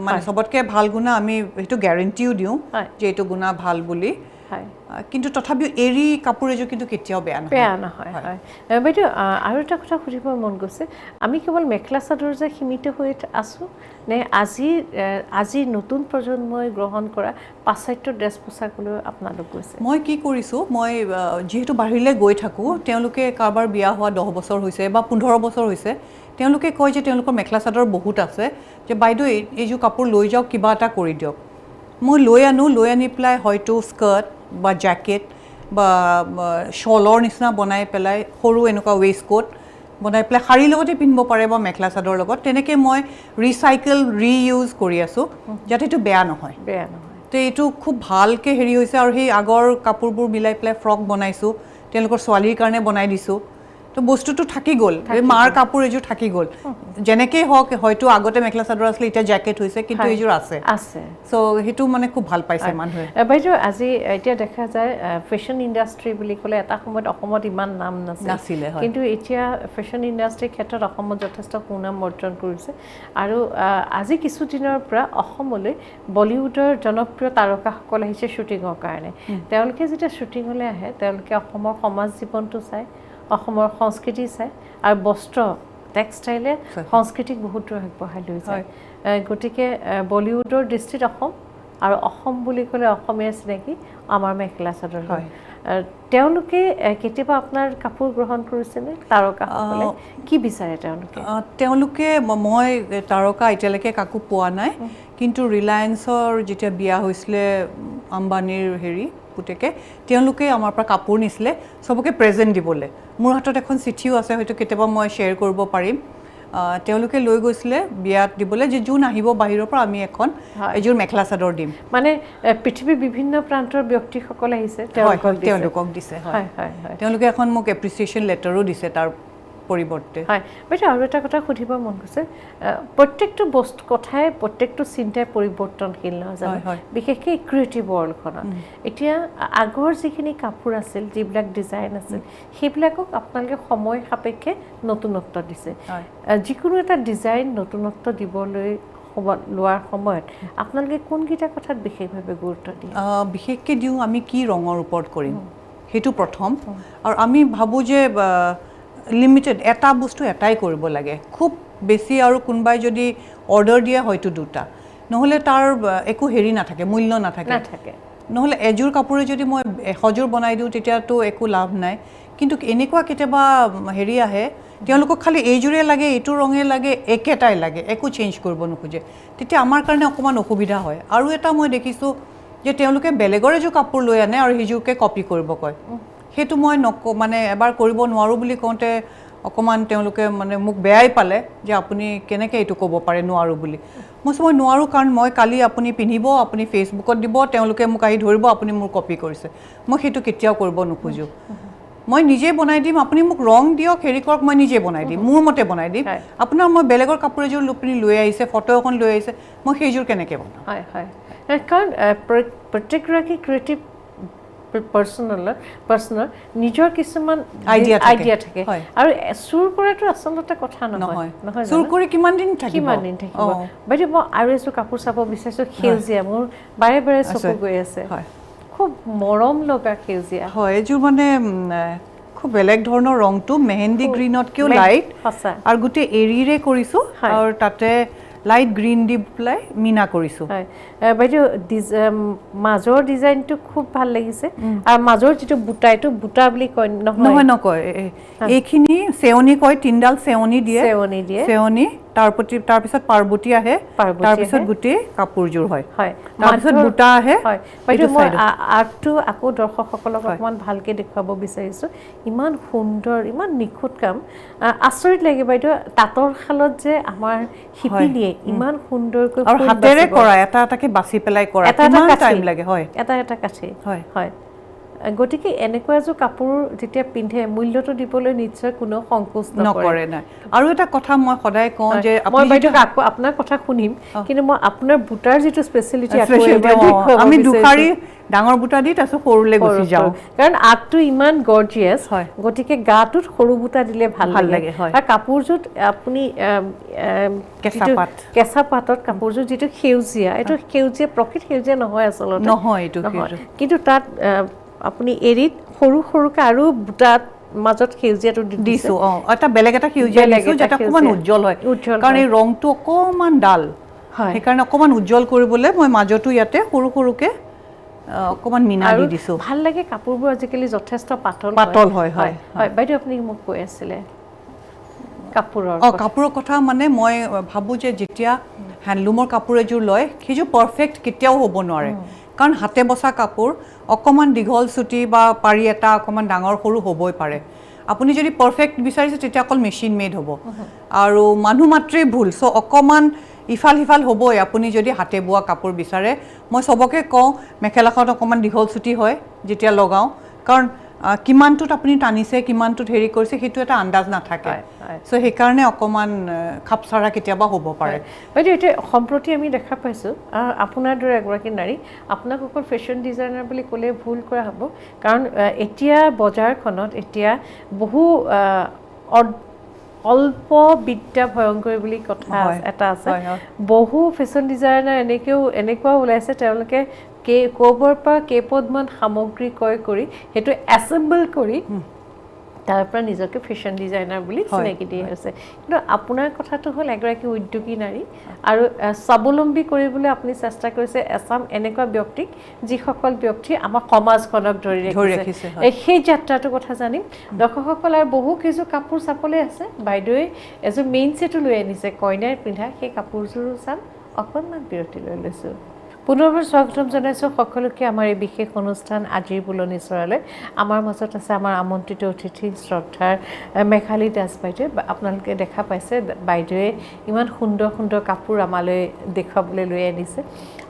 মানে সবতকে ভাল গুণা আমি সেইটো গ্যাৰান্টিও দিওঁ যে এইটো গুণা ভাল বুলি কিন্তু তথাপিও এৰি কাপোৰ এযোৰ কিন্তু কেতিয়াও বেয়া নহয় হয় বাইদেউ আৰু এটা কথা সুধিব মন গৈছে আমি কেৱল মেখেলা চাদৰ যে সীমিত হৈ আছোঁ নে আজি নতুন প্ৰজন্মই গ্ৰহণ কৰা পাশ্চাত্য ড্ৰেছ পোছাকলৈ আপোনালোক গৈছে মই কি কৰিছোঁ মই যিহেতু বাহিৰলৈ গৈ থাকোঁ তেওঁলোকে কাৰোবাৰ বিয়া হোৱা 10 বছৰ হৈছে বা 15 বছৰ হৈছে তেওঁলোকে কয় যে তেওঁলোকৰ মেখেলা চাদৰ বহুত আছে যে বাইদেউ এইযোৰ কাপোৰ লৈ যাওক কিবা এটা কৰি দিয়ক মই লৈ আনি পেলাই হয়তো স্কাৰ্ট বা জ্যাকেট বা শলৰ নিচিনা বনাই পেলাই সৰু এনেকুৱা ৱেষ্ট কোট বনাই পেলাই শাৰীৰ লগতে পিন্ধিব পাৰে বা মেখেলা চাদৰ লগত তেনেকৈ মই ৰিচাইকেল ৰিইউজ কৰি আছোঁ যাতে এইটো বেয়া নহয় তো এইটো খুব ভালকৈ হেৰি হৈছে আৰু সেই আগৰ কাপোৰবোৰ মিলাই পেলাই ফ্ৰক বনাইছোঁ তেওঁলোকৰ ছোৱালীৰ কাৰণে বনাই দিছোঁ তো বস্তুটো থাকি গ'ল মাৰ কাপোৰ এযোৰ থাকি গ'ল যেনেকৈ হওক হয়তো আগতে মেখেলা চাদৰ আছিলে এতিয়া জেকেট হৈছে কিন্তু এইযোৰ আছে চ' সেইটো মানে খুব ভাল পাইছে মানুহে বাইদেউ আজি এতিয়া দেখা যায় ফেশ্বন ইণ্ডাষ্ট্ৰি বুলি ক'লে এটা সময়ত অসমত ইমান নাম নাছিলে কিন্তু এতিয়া ফেশ্বন ইণ্ডাষ্ট্ৰিৰ ক্ষেত্ৰত অসমত যথেষ্ট সুনাম অৰ্জন কৰিছে আৰু আজি কিছুদিনৰ পৰা অসমলৈ বলিউডৰ জনপ্ৰিয় তাৰকাসকল আহিছে শ্বুটিঙৰ কাৰণে তেওঁলোকে যেতিয়া শ্বুটিঙলৈ আহে তেওঁলোকে অসমৰ সমাজ জীৱনটো চায় অসমৰ সংস্কৃতি চাই আৰু বস্ত্ৰ টেক্সটাইলে সংস্কৃতিক বহুত দূৰ আগবঢ়াই লৈ যায় গতিকে বলিউডৰ দৃষ্টিত অসম আৰু অসম বুলি ক'লে অসমীয়া চিনাকি আমাৰ মেখেলা চাদৰ হয় তেওঁলোকে কেতিয়াবা আপোনাৰ কাপোৰ গ্ৰহণ কৰিছেনে তাৰকাসকলে কি বিচাৰে তেওঁলোকে মই তাৰকা এতিয়ালৈকে কাকো পোৱা নাই কিন্তু ৰিলায়েন্সৰ যেতিয়া বিয়া হৈছিলে আম্বানীৰ হেৰি পুতেকে তেওঁলোকে আমাৰ পৰা কাপোৰ নিছিলে সবকে প্ৰেজেন্ট দিবলৈ মোৰ হাতত এখন চিঠিও আছে হয়তো কেতিয়াবা মই শ্বেয়াৰ কৰিব পাৰিম তেওঁলোকে লৈ গৈছিলে বিয়াত দিবলৈ যে যোন আহিব বাহিৰৰ পৰা আমি এখন এযোৰ মেখেলা চাদৰ দিম মানে পৃথিৱীৰ বিভিন্ন প্ৰান্তৰ ব্যক্তিসকল আহিছে তেওঁলোকক দিছে তেওঁলোকে এখন মোক এপ্ৰিচিয়েশ্যন লেটাৰো দিছে তাৰ পৰিৱৰ্তে হয় বাইদেউ আৰু এটা কথা সুধিব মন গৈছে প্ৰত্যেকটো বস্তু কথাই প্ৰত্যেকটো চিন্তাই পৰিৱৰ্তনশীল নহয় জানো বিশেষকৈ ক্ৰিয়েটিভ ৱৰ্ল্ডখনত এতিয়া আগৰ যিখিনি কাপোৰ আছিল যিবিলাক ডিজাইন আছিল সেইবিলাকক আপোনালোকে সময় সাপেক্ষে নতুনত্ব দিছে যিকোনো এটা ডিজাইন নতুনত্ব দিবলৈ লোৱাৰ সময়ত আপোনালোকে কোনকেইটা কথাত বিশেষভাৱে গুৰুত্ব দিয়ে বিশেষকৈ দিওঁ আমি কি ৰঙৰ ওপৰত কৰিম সেইটো প্ৰথম আৰু আমি ভাবোঁ যে লিমিটেড এটা বস্তু এটাই কৰিব লাগে খুব বেছি আৰু কোনোবাই যদি অৰ্ডাৰ দিয়ে হয়তো দুটা নহ'লে তাৰ একো হেৰি নাথাকে মূল্য নাথাকে নহ'লে এযোৰ কাপোৰে যদি মই 100যোৰ বনাই দিওঁ তেতিয়াতো একো লাভ নাই কিন্তু এনেকুৱা কেতিয়াবা হেৰি আহে তেওঁলোকক খালি এইযোৰে লাগে এইটো ৰঙে লাগে একেটাই লাগে একো চেঞ্জ কৰিব নোখোজে তেতিয়া আমাৰ কাৰণে অকণমান অসুবিধা হয় আৰু এটা মই দেখিছোঁ যে তেওঁলোকে বেলেগৰ এযোৰ কাপোৰ লৈ আনে আৰু সেইযোৰকে কপি কৰিব কয় সেইটো মই মানে এবাৰ কৰিব নোৱাৰোঁ বুলি কওঁতে অকণমান তেওঁলোকে মানে মোক বেয়াই পালে যে আপুনি কেনেকৈ এইটো ক'ব পাৰে নোৱাৰোঁ বুলি মই নোৱাৰোঁ কাৰণ মই কালি আপুনি পিন্ধিব আপুনি ফেচবুকত দিব তেওঁলোকে মোক আহি ধৰিব আপুনি মোৰ কপি কৰিছে মই সেইটো কেতিয়াও কৰিব নোখোজোঁ মই নিজে বনাই দিম আপুনি মোক ৰং দিয়ক হেৰি কৰক মই নিজে বনাই দিম মোৰ মতে বনাই দিম আপোনাৰ মই বেলেগৰ কাপোৰ এযোৰ আপুনি লৈ আহিছে ফটো এখন লৈ আহিছে মই সেইযোৰ কেনেকৈ বনাম কাৰণ প্ৰত্যেকগৰাকী ক্ৰিয়েটিভ পাৰ্চনৰ নিজৰ কিছুমান আইডিয়া থাকে আৰু চুৰ কৰাটো আচলতে কথা নহয় চুৰ কৰি কিমান দিন থাকিব বাইদেউ মই আৰু এযোৰ কাপোৰ চাব বিচাৰিছোঁ সেউজীয়া মোৰ বাৰে বাৰে চকু গৈ আছে খুব মৰম লগা সেউজীয়া হয় এইযোৰ মানে খুব বেলেগ ধৰণৰ ৰংটো মেহেন্দি গ্ৰীণতকৈও লাইট আৰু গোটেই এৰিৰে কৰিছোঁ আৰু তাতে লাইট গ্ৰীণ দি পেলাই মিনা কৰিছোঁ বাইদেউ মাজৰ ডিজাইনটো খুব ভাল লাগিছে আৰু মাজৰ যিটো বুটা এইটো বুটা বুলি কয় নকয় এইখিনি চেৱনি কয় 3ডাল চেৱনি দিয়ে চেৱনি তাৰপিছত পাৰ্বতী আহে তাৰপিছত গোটেই কাপোৰযোৰ হয় তাৰপিছত বুটা আহে বাইদেউ মই আৰ্টটো আকৌ দৰ্শকসকলক অকণমান ভালকৈ দেখুৱাব বিচাৰিছোঁ ইমান সুন্দৰ ইমান নিখুঁত কাম আচৰিত লাগে বাইদেউ তাঁতৰ শালত যে আমাৰ শিপিনীয়ে ইমান সুন্দৰকৈ আৰু হাতেৰে কৰা এটা এটাকে বাছি পেলাই কৰা কিমান টাইম লাগে হয় এটা কাঠি হয় গতিকে এনেকুৱা এযোৰ কাপোৰ যেতিয়া পিন্ধে মূল্যটো দিবলৈ নিশ্চয় কোনো সংকোচ নকৰে নাই আৰু এটা কথা মই সদায় কওঁ যে মই বাইদেউ আপোনাৰ কথা শুনিম কিন্তু মই আপোনাৰ বুটাৰ যিটো স্পেচিয়েলিটি আমি দুখাৰী ডাঙৰ বুটা দি তাৰপিছত সৰুলে গুচি যাওঁ কাৰণ আগটো ইমান গৰ্জিয়াছ হয় গতিকে গাটোত সৰু বুটা দিলে ভাল লাগে আৰু কাপোৰযোৰ আপুনি কেঁচা পাতত কাপোৰযোৰ যিটো সেউজীয়া এইটো সেউজীয়া প্ৰকৃত সেউজীয়া নহয় আচলতে নহয় এইটো কিন্তু তাত আপুনি এৰিত সৰু সৰুকে আৰু বুটাত মাজত সেউজীয়াটো দিছো এটা বেলেগ এটা সেউজীয়া দিছো যাতে অকমান উজ্জ্বল হয় কাৰণ এই ৰংটো অকমান ডাল সেইকাৰণে অকমান উজ্জ্বল কৰিবলৈ মই মাজতো ইয়াতে সৰু সৰুকে অকমান মিনা দি দিছো ভাল লাগে কাপোৰবোৰ আজিকালি যথেষ্ট পাতল হয় হয় হয় বাইদেউ আপুনি মোক কৈ আছিলে কাপোৰৰ কথা মানে মই ভাবো যে যেতিয়া হ্যান্ডলুমৰ কাপোৰ এযোৰ লয় সেইযোৰ পাৰফেক্ট কেতিয়াও হ'ব নোৱাৰে কাৰণ হাতে বসা কাপোৰ অকমান দীঘল চুটি বা পাৰি এটা অকমান ডাঙৰ সৰু হ'বই পাৰে আপুনি যদি পাৰফেক্ট বিচাৰিছে তেতিয়া অকল মেচিন মেড হ'ব আৰু মানুহ মাত্ৰেই ভুল সো অকমান ইফাল সিফাল হ'বই আপুনি যদি হাতে বোৱা কাপোৰ বিচাৰে মই সবকে কওঁ মেখেলাখন অকমান দীঘল চুটি হয় যেতিয়া লগাওঁ কাৰণ কিমানটোত আপুনি টানিছে কিমানটোত হেৰি কৰিছে সেইটো এটা আন্দাজ নাথাকে সো সেইকাৰণে অকমান খাপছাৰা কেতিয়াবা হ'ব পাৰে বাইদেউ এতিয়া সম্প্ৰতি আমি দেখা পাইছোঁ আপোনাৰ দৰে এগৰাকী নাৰী আপোনাক অকল ফেশ্বন ডিজাইনাৰ বুলি ক'লে ভুল কৰা হ'ব কাৰণ এতিয়া বজাৰখনত এতিয়া বহু অল্প বিদ্যা ভয়ংকৰী বুলি কথা এটা আছে বহু ফেশ্বন ডিজাইনাৰ এনেকুৱা ওলাইছে তেওঁলোকে ক'ৰবাৰ পৰা কেইপদমান সামগ্ৰী ক্ৰয় কৰি সেইটো এছেম্বল কৰি তাৰ পৰা নিজকে ফেশ্বন ডিজাইনাৰ বুলি চিনাকি দিয়া হৈছে কিন্তু আপোনাৰ কথাটো হ'ল এগৰাকী উদ্যোগী নাৰী আৰু স্বাৱলম্বী কৰিবলৈ আপুনি চেষ্টা কৰিছে এছাম এনেকুৱা ব্যক্তিক যিসকল ব্যক্তি আমাৰ সমাজখনক ধৰি ৰাখিছে সেই যাত্ৰাটোৰ কথা জানিম দৰ্শকসকল আৰু বহু কিছু কাপোৰ চাবলৈ আছে বাইদেৱে এযোৰ মেইন ছেটো লৈ আনিছে কইনাৰ পিন্ধা সেই কাপোৰযোৰো চাম অকণমান বিৰতি লৈ লৈছোঁ পুনৰবাৰ স্বাগতম জনাইছোঁ সকলোকে আমাৰ এই বিশেষ অনুষ্ঠান আজিৰ বুলনি চৰালৈ আমাৰ মাজত আছে আমাৰ আমন্ত্ৰিত অতিথি শ্ৰদ্ধাৰ মেঘালী দাস বাইদেউ আপোনালোকে দেখা পাইছে বাইদেৱে ইমান সুন্দৰ সুন্দৰ কাপোৰ আমালৈ দেখুৱাবলৈ লৈ আনিছে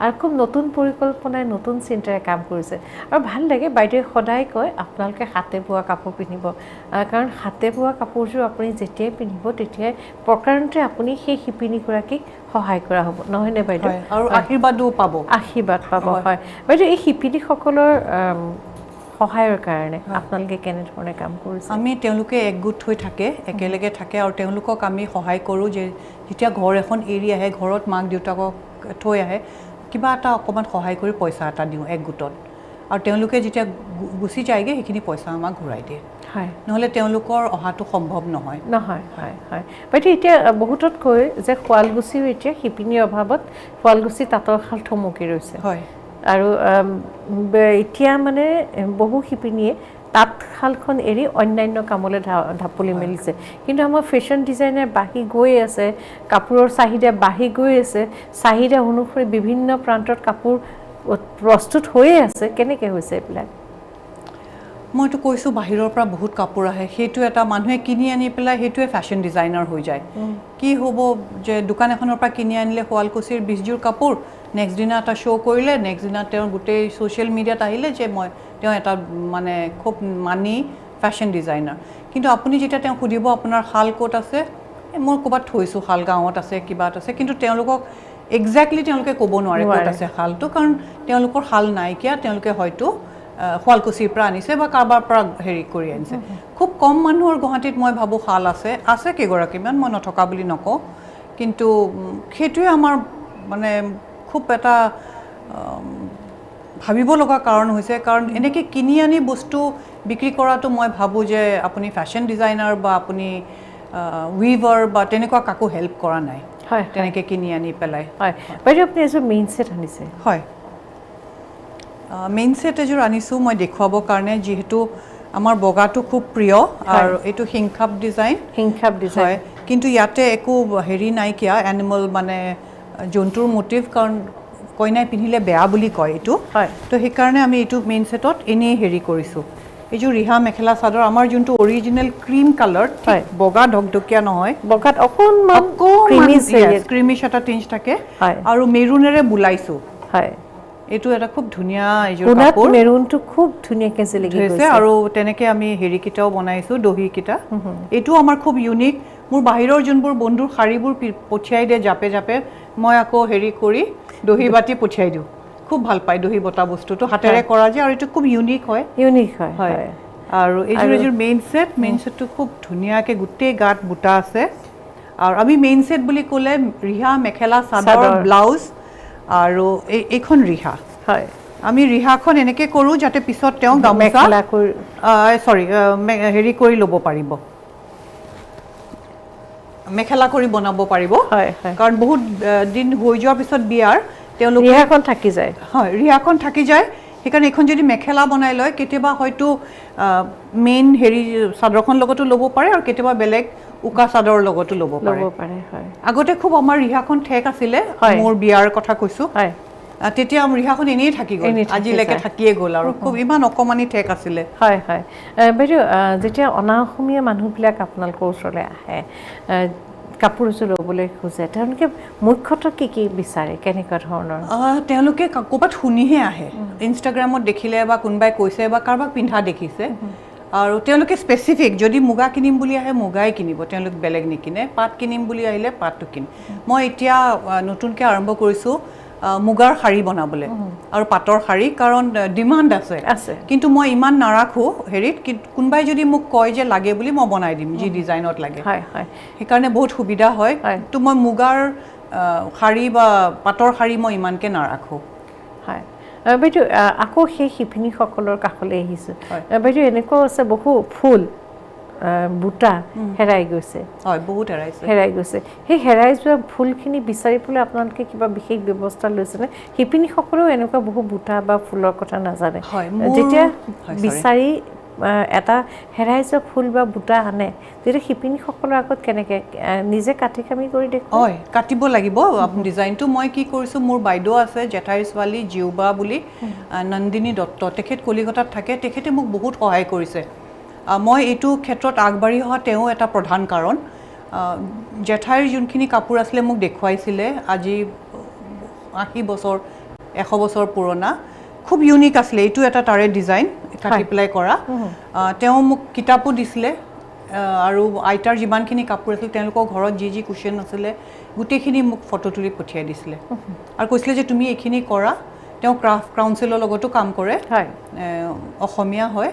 আৰু খুব নতুন পৰিকল্পনাই নতুন চিন্তাৰে কাম কৰিছে আৰু ভাল লাগে বাইদেৱে সদায় কয় আপোনালোকে হাতে বোৱা কাপোৰ পিন্ধিব কাৰণ হাতে বোৱা কাপোৰযোৰ আপুনি যেতিয়াই পিন্ধিব তেতিয়াই প্ৰকাৰণতে আপুনি সেই শিপিনীগৰাকীক সহায় কৰা হ'ব নহয়নে বাইদেউ আৰু আশীৰ্বাদো পাব হয় বাইদেউ এই শিপিনীসকলৰ সহায়ৰ কাৰণে আপোনালোকে কেনেধৰণে কাম কৰিছে আমি তেওঁলোকে একগোট হৈ থাকে একেলগে থাকে আৰু তেওঁলোকক আমি সহায় কৰোঁ যে যেতিয়া ঘৰ এখন এৰি আহে ঘৰত মাক দেউতাকক থৈ আহে কিবা এটা অকণমান সহায় কৰি পইচা এটা দিওঁ একগোটত আৰু তেওঁলোকে যেতিয়া গুচি যায়গৈ সেইখিনি পইচা আমাক ঘূৰাই দিয়ে নহ'লে তেওঁলোকৰ অহাটো সম্ভৱ নহয় বাইদেউ এতিয়া বহুতত কয় যে শুৱালকুছিও এতিয়া শিপিনীৰ অভাৱত শুৱালকুছি তাঁতৰ শাল থমকি ৰৈছে আৰু এতিয়া মানে বহু শিপিনীয়ে তাঁতশালখন এৰি অন্যান্য কামলৈ ঢাপলি মেলিছে কিন্তু আমাৰ ফেশ্বন ডিজাইনাৰ বাঢ়ি গৈ আছে কাপোৰৰ চাহিদা বাঢ়ি গৈ আছে চাহিদা অনুসৰি বিভিন্ন প্ৰান্তত কাপোৰ প্ৰস্তুত হৈয়ে আছে কেনেকৈ হৈছে এইবিলাক মইতো কৈছোঁ বাহিৰৰ পৰা বহুত কাপোৰ আহে সেইটো এটা মানুহে কিনি আনি পেলাই সেইটোৱে ফেশ্বন ডিজাইনাৰ হৈ যায় কি হ'ব যে দোকান এখনৰ পৰা কিনি আনিলে শুৱালকুছিৰ 20যোৰ কাপোৰ নেক্সট দিনা এটা শ্ব' কৰিলে নেক্সট দিনা তেওঁৰ গোটেই ছ'চিয়েল মিডিয়াত আহিলে যে তেওঁ এটা মানে খুব মানি ফেশ্বন ডিজাইনাৰ কিন্তু আপুনি যেতিয়া তেওঁ সুধিব আপোনাৰ শাল ক'ত আছে মই ক'ৰবাত থৈছোঁ শাল গাঁৱত আছে কিবাত আছে কিন্তু তেওঁলোকক এক্সেক্টলি তেওঁলোকে ক'ব নোৱাৰে ক'ত আছে শালটো কাৰণ তেওঁলোকৰ শাল নাইকিয়া তেওঁলোকে হয়তো শুৱালকুছিৰ পৰা আনিছে বা কাৰোবাৰ পৰা হেৰি কৰি আনিছে খুব কম মানুহৰ গুৱাহাটীত মই ভাবোঁ শাল আছে কেইগৰাকীমান মই নথকা বুলি নকওঁ কিন্তু সেইটোৱে আমাৰ মানে খুব এটা ভাবিব লগা কাৰণ হৈছে কাৰণ এনেকৈ কিনি আনি বস্তু বিক্ৰী কৰাটো মই ভাবোঁ যে আপুনি ফেশ্বন ডিজাইনাৰ বা আপুনি উইভাৰ বা তেনেকুৱা কাকো হেল্প কৰা নাই তেনেকৈ কিনি আনি পেলাই বাইদেউ আপুনি এযোৰ মেইন ছেট আনিছে মেইন ছেট এযোৰ আনিছোঁ মই দেখুৱাবৰ কাৰণে যিহেতু আমাৰ বগাটো খুব প্ৰিয় আৰু এইটো হিংখাপ ডিজাইন হয় কিন্তু ইয়াতে একো হেৰি নাইকিয়া এনিমেল মানে জন্তুৰ মোটিভ কাৰণ কইনাই পিন্ধিলে বেয়া বুলি কয় এইটো তো সেইকাৰণে আমি এইটো মেইন ছেটত এনেই হেৰি কৰিছোঁ এইযোৰ ৰিহা মেখেলা চাদৰ আমাৰ যোনটো অৰিজিনেল ক্ৰীম কালাৰ বগা ঢকঢকীয়া নহয় বগাত অকণমান ক্ৰীমিছ এটা টিঞ্জ থাকে আৰু মেৰুনেৰে বোলাইছোঁ এইটো এটা খুব ধুনীয়া এইযোৰ কোনাত কাপোৰ মেৰুনটো খুব ধুনীয়াকৈ জিলিকি গৈছে আৰু তেনেকে আমি হেৰিকিটাও বনাইছো দহিকিটা এইটো আমাৰ খুব ইউনিক মোৰ বাহিৰৰ যোনবোৰ বন্ধুৰ শাড়ীবোৰ পঠিয়াই দিয়ে জাপে জাপে মই আকৌ হেৰি কৰি দহি বাতি পঠিয়াই দিওঁ খুব ভাল পায় দহি বটা বস্তুটো হাতেৰে কৰা যে আৰু এইটো খুব ইউনিক হয় হয় আৰু এইযোৰ মেইন সেটটো খুব ধুনীয়াকৈ গোটেই গাত বুটা আছে আৰু আমি মেইন সেট বুলি ক'লে ৰিহা মেখেলা চাদৰ ব্লাউজ আৰু এইখন ৰিহা হয় আমি ৰিহাখন এনেকে কৰো যাতে পিছত তেওঁ গামোচা সৰি হেৰি কৰি ল'ব পাৰিব মেখেলা কৰি বনাব পাৰিব কাৰণ বহুত দিন হৈ যোৱাৰ পিছত বিয়াৰ তেওঁলোক ৰিহাখন থাকি যায় হয় ৰিহাখন থাকি যায় সেইকাৰণে এখন যদি মেখেলা বনাই লয় কেতিয়াবা হয়তো মেইন হেৰি চাদৰখন লগতো ল'ব পাৰে আৰু কেতিয়াবা বেলেগ উকা চাদৰৰ লগতো ল'ব পাৰে হয় আগতে খুব আমাৰ ৰিহাখন ঠেক আছিলে মোৰ বিয়াৰ কথা কৈছো হয় তেতিয়া ৰিহাখন এনেই থাকি গ'ল আজিলৈকে থাকিয়ে গ'ল আৰু খুব ইমান অকমানি ঠেক আছিলে হয় হয় বাইদেউ যেতিয়া অনা অসমীয়া মানুহবিলাক আপোনালোকৰ ওচৰলৈ আহে কাপোৰ এযোৰ ল'বলৈ খোজে তেওঁলোকে মুখ্যতঃ কি বিচাৰে কেনেকুৱা ধৰণৰ তেওঁলোকে ক'ৰবাত শুনিহে আহে ইনষ্টাগ্ৰামত দেখিলে বা কোনোবাই কৈছে বা কাৰোবাক পিন্ধা দেখিছে আৰু তেওঁলোকে স্পেচিফিক যদি মুগা কিনিম বুলি আহে মুগাই কিনিব তেওঁলোক বেলেগ নিকিনে পাট কিনিম বুলি আহিলে পাটটো কিনে মই এতিয়া নতুনকৈ আৰম্ভ কৰিছোঁ মুগাৰ শাড়ী বনাবলৈ আৰু পাটৰ শাড়ী কাৰণ ডিমাণ্ড আছে কিন্তু মই ইমান নাৰাখোঁ হেৰিত কোনোবাই যদি মোক কয় যে লাগে বুলি মই বনাই দিম যি ডিজাইনত লাগে সেইকাৰণে বহুত সুবিধা হয় তো মই মুগাৰ শাড়ী বা পাটৰ শাড়ী মই ইমানকৈ নাৰাখোঁ হয় বাইদেউ আকৌ সেই শিপিনীসকলৰ কাষলৈ আহিছোঁ বাইদেউ এনেকুৱাও আছে বহু ফুল বুটা হেৰাই গৈছে হয় বহুত হেৰাই গৈছে সেই হেৰাই যোৱা ফুলখিনি বিচাৰি পেলাই আপোনালোকে কিবা বিশেষ ব্যৱস্থা লৈছেনে শিপিনীসকলেও এনেকুৱা বহু বুটা বা ফুলৰ কথা নাজানে যেতিয়া বিচাৰি এটা হেৰাই যোৱা ফুল বা বুটা আনে তেতিয়া শিপিনীসকলৰ আগত কেনেকৈ নিজে কাটি কামি কৰি দেখুৱায় হয় কাটিব লাগিব ডিজাইনটো মই কি কৰিছোঁ মোৰ বাইদেউ আছে জেঠাইৰ ছোৱালী জিউবা বুলি নন্দিনী দত্ত তেখেত কলিকতাত থাকে তেখেতে মোক বহুত সহায় কৰিছে মই এইটো ক্ষেত্ৰত আগবাঢ়ি অহা তেওঁ এটা প্ৰধান কাৰণ জেঠাইৰ যোনখিনি কাপোৰ আছিলে মোক দেখুৱাইছিলে আজি 80 বছৰ 100 বছৰ পুৰণা খুব ইউনিক আছিলে এইটো এটা তাৰে ডিজাইন কাটি পেলাই কৰা তেওঁ মোক কিতাপো দিছিলে আৰু আইতাৰ যিমানখিনি কাপোৰ আছিল তেওঁলোকৰ ঘৰত যি কুশ্যন আছিলে গোটেইখিনি মোক ফটো তুলি পঠিয়াই দিছিলে আৰু কৈছিলে যে তুমি এইখিনি কৰা তেওঁ ক্ৰাফ্ট কাউন্সিলৰ লগতো কাম কৰে অসমীয়া হয়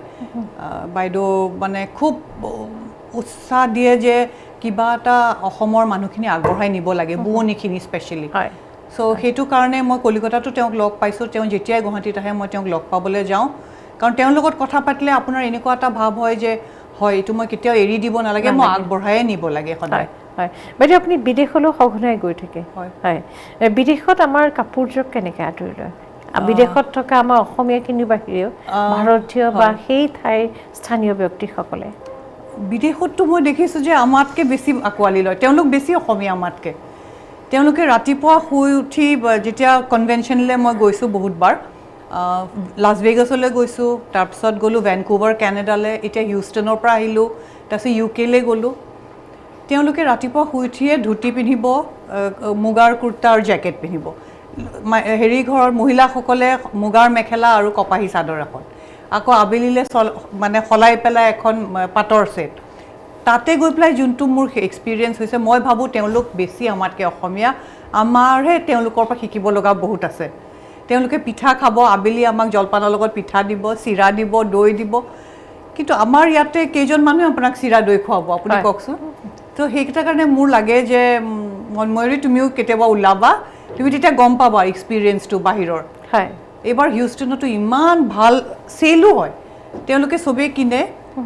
বাইদেউ মানে খুব উৎসাহ দিয়ে যে কিবা এটা অসমৰ মানুহখিনি আগবঢ়াই নিব লাগে বোৱনীখিনি স্পেচিয়েলি চ' সেইটো কাৰণে মই কলিকতাতো তেওঁক লগ পাইছোঁ তেওঁ যেতিয়াই গুৱাহাটীত আহে মই তেওঁক লগ পাবলৈ যাওঁ কাৰণ তেওঁৰ লগত কথা পাতিলে আপোনাৰ এনেকুৱা এটা ভাৱ হয় যে হয় এইটো মই কেতিয়াও এৰি দিব নালাগে মই আগবঢ়াই নিব লাগে সদায় হয় বাইদেউ আপুনি বিদেশলৈও সঘনাই গৈ থাকে হয় বিদেশত আমাৰ কাপোৰযোৰ কেনেকৈ আদৰি লয় বিদেশত থকা আমাৰ অসমীয়াখিনিৰ বাহিৰেও ভাৰতীয় বা সেই ঠাইৰ স্থানীয় ব্যক্তিসকলে বিদেশতো মই দেখিছোঁ যে আমাতকৈ বেছি আঁকোৱালি লয় তেওঁলোক বেছি অসমীয়া আমাতকৈ তেওঁলোকে ৰাতিপুৱা শুই উঠি যেতিয়া কনভেনশ্যনলৈ মই গৈছোঁ বহুতবাৰ লাছ ভেগাছলৈ গৈছোঁ তাৰপিছত গ'লোঁ ভেনকুভাৰ কেনেডালৈ এতিয়া হিউষ্টনৰ পৰা আহিলোঁ তাৰপিছত ইউকেলৈ গ'লোঁ তেওঁলোকে ৰাতিপুৱা শুই উঠিয়ে ধুতি পিন্ধিব মুগাৰ কুৰ্তা আৰু জেকেট পিন্ধিব হেৰি ঘৰৰ মহিলাসকলে মুগাৰ মেখেলা আৰু কপাহী চাদৰ এখন আকৌ আবেলিলৈ মানে সলাই পেলাই এখন পাটৰ ছেট তাতে গৈ পেলাই যোনটো মোৰ এক্সপিৰিয়েঞ্চ হৈছে মই ভাবোঁ তেওঁলোক বেছি আমাতকৈ অসমীয়া আমাৰহে তেওঁলোকৰ পৰা শিকিব লগা বহুত আছে তেওঁলোকে পিঠা খাব আবেলি আমাক জলপানৰ লগত পিঠা দিব চিৰা দিব দৈ দিব কিন্তু আমাৰ ইয়াতে কেইজন মানুহে আপোনাক চিৰা দৈ খুৱাব আপুনি কওকচোন তো সেইকেইটা কাৰণে মোৰ লাগে যে মনময়ূৰী তুমিও কেতিয়াবা ওলাবা তুমি তেতিয়া গম পাবা এক্সপিৰিয়েঞ্চটো বাহিৰৰ হয় এইবাৰ হিউষ্টনতো ইমান ভাল চেলো হয় তেওঁলোকে চবেই কিনে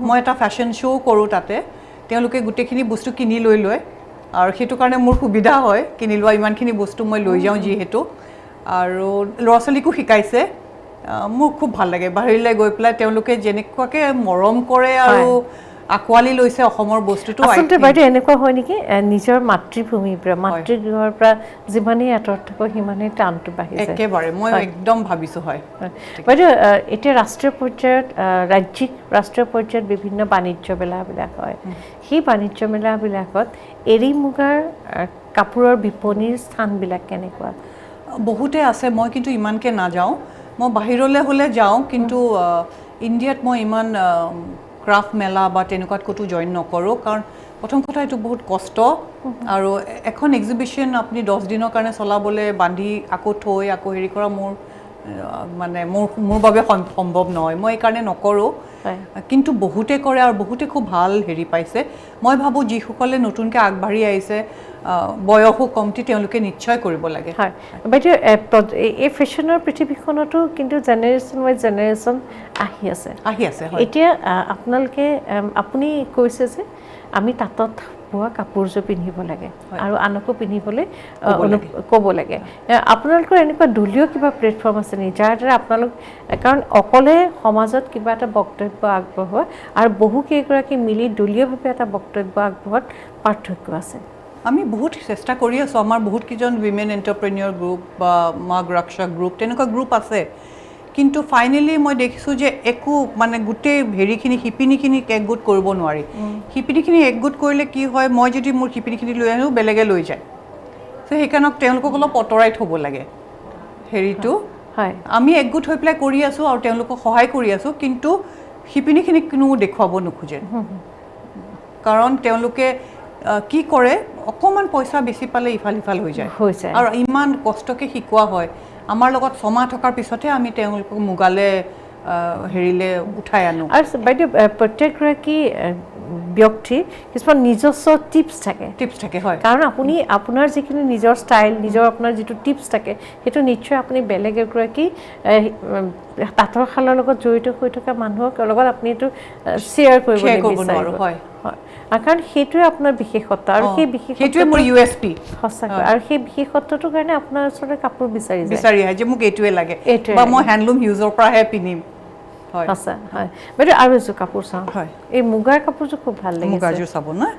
মই এটা ফেশ্বন শ্ব' কৰোঁ তাতে তেওঁলোকে গোটেইখিনি বস্তু কিনি লৈ লয় আৰু সেইটো কাৰণে মোৰ সুবিধা হয় কিনি লোৱা ইমানখিনি বস্তু মই লৈ যাওঁ যিহেতু আৰু ল'ৰা ছোৱালীকো শিকাইছে মোৰ খুব ভাল লাগে বাহিৰলৈ গৈ পেলাই তেওঁলোকে যেনেকুৱাকৈ মৰম কৰে আৰু আঁকোৱালি লৈছে অসমৰ বস্তুটো আচলতে বাইদেউ এনেকুৱা হয় নেকি নিজৰ মাতৃভূমিৰ পৰা মাতৃগৃহৰ পৰা যিমানেই আঁতৰত থাকো সিমানেই টানটো বাঢ়িছে একেবাৰে মই একদম ভাবিছোঁ হয় বাইদেউ এতিয়া ৰাষ্ট্ৰীয় পৰ্যায়ত ৰাষ্ট্ৰীয় পৰ্যায়ত বিভিন্ন বাণিজ্য মেলাবিলাক হয় সেই বাণিজ্য মেলাবিলাকত এৰী মুগাৰ কাপোৰৰ বিপণীৰ স্থানবিলাক কেনেকুৱা বহুতে আছে মই কিন্তু ইমানকে নাযাওঁ মই বাহিৰলৈ হ'লে যাওঁ কিন্তু ইণ্ডিয়াত মই ইমান ক্ৰাফ্ট মেলা বা তেনেকুৱাত ক'তো জইন নকৰোঁ কাৰণ প্ৰথম কথা এইটো বহুত কষ্ট আৰু এখন এক্সিবিশ্যন আপুনি 10 দিনৰ কাৰণে চলাবলৈ বান্ধি আকৌ থৈ আকৌ হেৰি কৰা মোৰ মানে মোৰ বাবে সম্ভৱ নহয় মই এইকাৰণে নকৰোঁ কিন্তু বহুতে কৰে আৰু বহুতে খুব ভাল হেৰি পাইছে মই ভাবোঁ যিসকলে নতুনকৈ আগবাঢ়ি আহিছে বয়সো কমটি তেওঁলোকে নিশ্চয় কৰিব লাগে হয় বাইদেউ এই ফেশ্বনৰ পৃথিৱীখনতো কিন্তু জেনেৰেশ্যন ৱাইজ জেনেৰেশ্যন আহি আছে এতিয়া আপোনালোকে আপুনি কৈছে যে আমি তাঁতত বোৱা কাপোৰযোৰ পিন্ধিব লাগে আৰু আনকো পিন্ধিবলৈ ক'ব লাগে আপোনালোকৰ এনেকুৱা দলীয় কিবা প্লেটফৰ্ম আছে নেকি যাৰ দ্বাৰা আপোনালোক কাৰণ অকলে সমাজত কিবা এটা বক্তব্য আগবঢ়োৱা আৰু বহুকেইগৰাকী মিলি দলীয়ভাৱে এটা বক্তব্য আগবঢ়োৱাত পাৰ্থক্য আছে আমি বহুত চেষ্টা কৰি আছোঁ আমাৰ বহুত কেইজন উইমেন এণ্টাৰপ্ৰেনিয়ৰ গ্ৰুপ বা মাগ ৰক্ষা গ্ৰুপ তেনেকুৱা গ্ৰুপ আছে কিন্তু ফাইনেলি মই দেখিছোঁ যে একো মানে গোটেই হেৰিখিনি শিপিনীখিনিক একগোট কৰিব নোৱাৰি শিপিনীখিনি একগোট কৰিলে কি হয় মই যদি মোৰ শিপিনীখিনি লৈ আহোঁ বেলেগে লৈ যায় চ' সেইকাৰণে তেওঁলোকক অলপ অঁতৰাই থ'ব লাগে হেৰিটো আমি একগোট হৈ পেলাই কৰি আছোঁ আৰু তেওঁলোকক সহায় কৰি আছোঁ কিন্তু শিপিনীখিনিক কোনো দেখুৱাব নোখোজে কাৰণ তেওঁলোকে কি কৰে অকণমান পইচা বেছি পালে ইফাল সিফাল হৈ যায় আৰু ইমান কষ্টকৈ শিকোৱা হয় আমাৰ লগত ছমাহ থকাৰ পিছতহে আমি তেওঁলোকক মুগালে হেৰিলে উঠাই আনো আৰু বাইদেউ প্ৰত্যেকগৰাকী ব্যক্তি কিছুমান নিজস্ব টিপছ থাকে হয় কাৰণ আপুনি আপোনাৰ যিখিনি নিজৰ ষ্টাইল নিজৰ আপোনাৰ যিটো টিপছ থাকে সেইটো নিশ্চয় আপুনি বেলেগ এগৰাকী তাঁতৰ শালৰ লগত জড়িত হৈ থকা মানুহৰ লগত আপুনি এইটো শ্বেয়াৰ কৰিব নোৱাৰো হয় কাৰণ সেইটোৱে আপোনাৰ বিশেষত্ব আৰু সেই বিশেষত্বটোৱে মোৰ ইউএছপি সঁচাকৈ আৰু সেই বিশেষত্বটোৰ কাৰণে আপোনাৰ ওচৰতে কাপোৰ বিচাৰি আহে যে মোক এইটোৱে লাগে বা মই হেণ্ডলুম হিউজৰ পৰাহে পিন্ধিম হয় সঁচা হয় বাইদেউ আৰু এযোৰ কাপোৰ চাওঁ হয় এই মুগাৰ কাপোৰযোৰ খুব ভাল লাগিছে মুগাৰযোৰ চাব না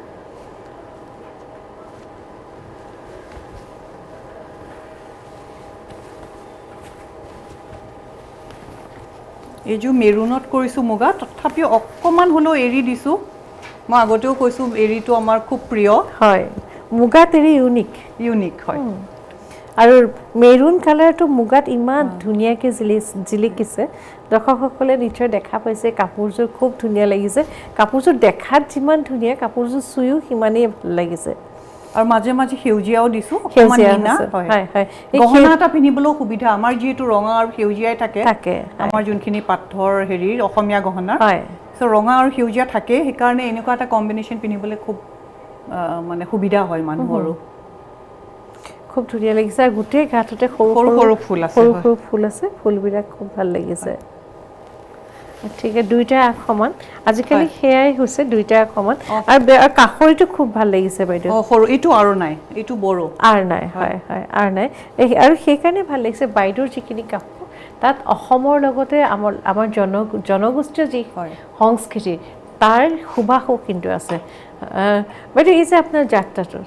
এইযোৰ মেৰুনত কৰিছোঁ মুগা তথাপিও অকণমান হ'লেও এৰি দিছোঁ মই আগতেও কৈছোঁ এৰিটো আমাৰ খুব প্ৰিয় হয় মুগাত এৰি ইউনিক হয় আৰু মেৰুন কালাৰটো মুগাত ইমান ধুনীয়াকৈ জিলিকিছে দৰ্শকসকলে নিশ্চয় দেখা পাইছে কাপোৰযোৰ খুব ধুনীয়া লাগিছে কাপোৰযোৰ দেখাত যিমান ধুনীয়া কাপোৰযোৰ চুইও সিমানেই ভাল লাগিছে আৰু মাজে মাজে সেউজীয়াও দিছোঁ অকণমান নীলা গহনা এটা পিন্ধিবলৈও সুবিধা আমাৰ যিহেতু ৰঙা আৰু সেউজীয়াই থাকে আমাৰ যোনখিনি পাথৰ হেৰি অসমীয়া গহনা চ' ৰঙা আৰু সেউজীয়া থাকে সেইকাৰণে এনেকুৱা এটা কম্বিনেশ্যন পিন্ধিবলৈ খুব মানে সুবিধা হয় মানুহৰো খুব ধুনীয়া লাগিছে আৰু গোটেই গাটোতে সৰু সৰু ফুল আছে ফুলবিলাক খুব ভাল লাগিছে ঠিক আছে দুইটা আগ সমান আজিকালি সেয়াই হৈছে দুইটা আগ সমান আৰু কাষৰীটো খুব ভাল লাগিছে বাইদেউ সৰু এইটো আৰু নাই এইটো বড়ো আৰু নাই হয় আৰু নাই আৰু সেইকাৰণে ভাল লাগিছে বাইদেউৰ যিখিনি কাপোৰ তাত অসমৰ লগতে আমাৰ জনগোষ্ঠীয় যি সংস্কৃতি তাৰ সুবাসো কিন্তু আছে বাইদেউ এই যে আপোনাৰ যাত্ৰাটো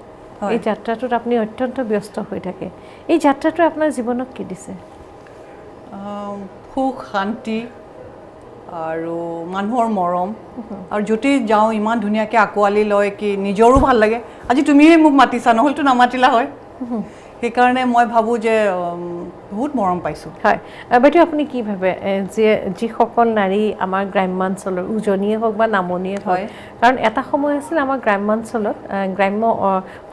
এই যাত্ৰাটোত আপুনি অত্যন্ত ব্যস্ত হৈ থাকে এই যাত্ৰাটোৱে আপোনাৰ জীৱনক কি দিছে সুখ শান্তি আৰু মানুহৰ মৰম আৰু য'তে যাওঁ ইমান ধুনীয়াকৈ আঁকোৱালি লয় কি নিজৰো ভাল লাগে আজি তুমিয়ে মোক মাতিছা নহ'লেতো নামাতিলা হয় সেইকাৰণে মই ভাবোঁ যে বহুত মৰম পাইছোঁ হয় বাইদেউ আপুনি কি ভাবে যে যিসকল নাৰী আমাৰ গ্ৰাম্যাঞ্চলৰ উজনিয়ে হওক বা নামনিয়ে হওক কাৰণ এটা সময় আছিল আমাৰ গ্ৰাম্যাঞ্চলত গ্ৰাম্য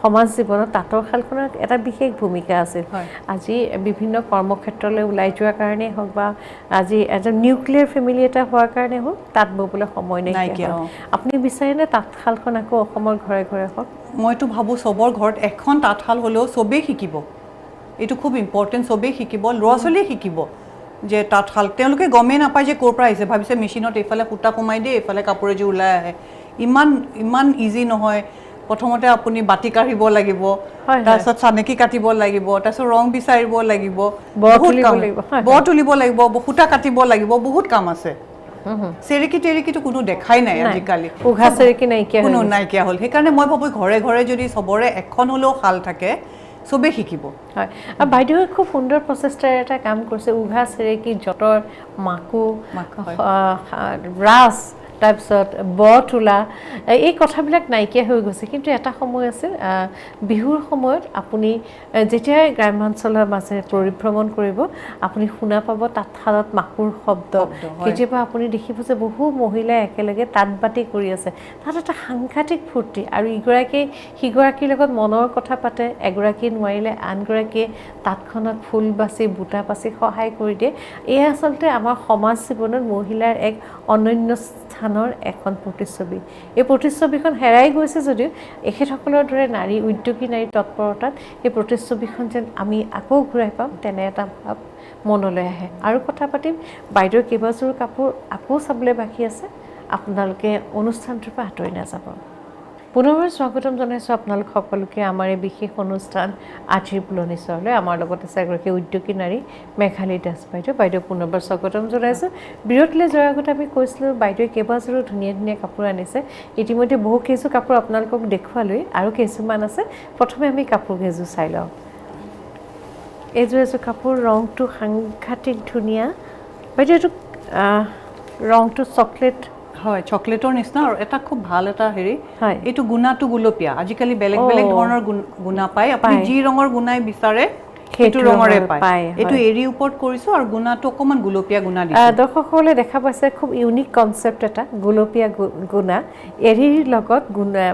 সমাজ জীৱনত তাঁতৰ শালখনৰ এটা বিশেষ ভূমিকা আছিল আজি বিভিন্ন কৰ্মক্ষেত্ৰলৈ ওলাই যোৱাৰ কাৰণেই হওক বা আজি এজন নিউক্লিয়াৰ ফেমিলি এটা হোৱাৰ কাৰণে হওক তাঁত ববলৈ সময় নাইকিয়া আপুনি বিচাৰেনে তাঁতশালখন আকৌ অসমৰ ঘৰে ঘৰে হওক মইতো ভাবোঁ চবৰ ঘৰত এখন তাঁতশাল হ'লেও চবেই শিকিব এইটো খুব ইম্পৰ্টেণ্ট চবেই শিকিব ল'ৰা ছোৱালীয়ে শিকিব যে তাঁতশাল তেওঁলোকে গমেই নাপায় যে ক'ৰ পৰা আহিছে ভাবিছে মেচিনত এইফালে সূতা সোমাই দিয়ে এইফালে কাপোৰ এযোৰ ওলাই আহে ইমান ইজি নহয় প্ৰথমতে আপুনি বাতি কাঢ়িব লাগিব তাৰপিছত চানেকি কাটিব লাগিব তাৰপিছত ৰং বিচাৰিব লাগিব বৰ তুলিব লাগিব সূতা কাটিব লাগিব বহুত কাম আছে চেৰেকিটো কোনো দেখাই নাই আজিকালি কোনো নাইকিয়া হ'ল সেইকাৰণে মই ভাবোঁ ঘৰে ঘৰে যদি চবৰে এখন হ'লেও শাল থাকে চবেই শিকিব হয় আৰু বাইদেৱে খুব সুন্দৰ প্ৰচেষ্টাৰে এটা কাম কৰিছে উঘা চেৰেকি যঁতৰ মাকু ৰাছ তাৰপিছত ব তোলা এই কথাবিলাক নাইকিয়া হৈ গৈছে কিন্তু এটা সময় আছিল বিহুৰ সময়ত আপুনি যেতিয়াই গ্ৰামাঞ্চলৰ মাজে পৰিভ্ৰমণ কৰিব আপুনি শুনা পাব তাঁতশালত মাকুৰ শব্দ কেতিয়াবা আপুনি দেখিব যে বহু মহিলাই একেলগে তাঁতবাতি কৰি আছে তাত এটা সাংঘাতিক ফূৰ্তি আৰু ইগৰাকী সিগৰাকীৰ লগত মনৰ কথা পাতে এগৰাকী নোৱাৰিলে আনগৰাকীয়ে তাঁতখনত ফুল বাচি বুটা বাচি সহায় কৰি দিয়ে এয়া আচলতে আমাৰ সমাজ জীৱনত মহিলাৰ এক অনন্য স্থানৰ এখন প্ৰতিচ্ছবি এই প্ৰতিচ্ছবিখন হেৰাই গৈছে যদিও এখেতসকলৰ দৰে নাৰী উদ্যোগী নাৰী তৎপৰতাত এই প্ৰতিচ্ছবিখন যেন আমি আকৌ ঘূৰাই পাম তেনে এটা ভাৱ মনলৈ আহে আৰু কথা পাতিম বাইদেউৰ কেইবাযোৰ কাপোৰ আকৌ চাবলৈ বাকী আছে আপোনালোকে অনুষ্ঠানটোৰ পৰা আঁতৰি নাযাব পুনৰবাৰ স্বাগতম জনাইছোঁ আপোনালোক সকলোকে আমাৰ এই বিশেষ অনুষ্ঠান আজিৰ বুলনিচৰলৈ আমাৰ লগত আছে এগৰাকী উদ্যোগী নাৰী মেঘালী দাস বাইদেউ পুনৰবাৰ স্বাগতম জনাইছোঁ বিৰতিলৈ যোৱাৰ আগতে আমি কৈছিলোঁ বাইদেৱে কেইবাযোৰো ধুনীয়া ধুনীয়া কাপোৰ আনিছে ইতিমধ্যে বহু কেইযোৰ কাপোৰ আপোনালোকক দেখুৱালোৱেই আৰু কিছুমান আছে প্ৰথমে আমি কাপোৰ কেইযোৰ চাই লওঁ এইযোৰ এযোৰ কাপোৰ ৰংটো সাংঘাতিক ধুনীয়া বাইদেউ এইটো ৰংটো চকলেট হয় চকলেটৰ নিচিনা আৰু এটা খুব ভাল এটা হেৰি এইটো গুণাটো গুলপীয়া আজিকালি বেলেগ বেলেগ ধৰণৰ গুণা পায় আপুনি যি ৰঙৰ গুণাই বিচাৰে সেইটো ৰঙৰে পায় এইটো এৰি ওপৰত কৰিছোঁ আৰু গুণাটো অকণমান গুলপীয়া গুণা দিছোঁ দৰ্শকসকলে দেখা পাইছে খুব ইউনিক কনচেপ্ট এটা গুলপীয়া গুণা এৰিৰ লগত গুণা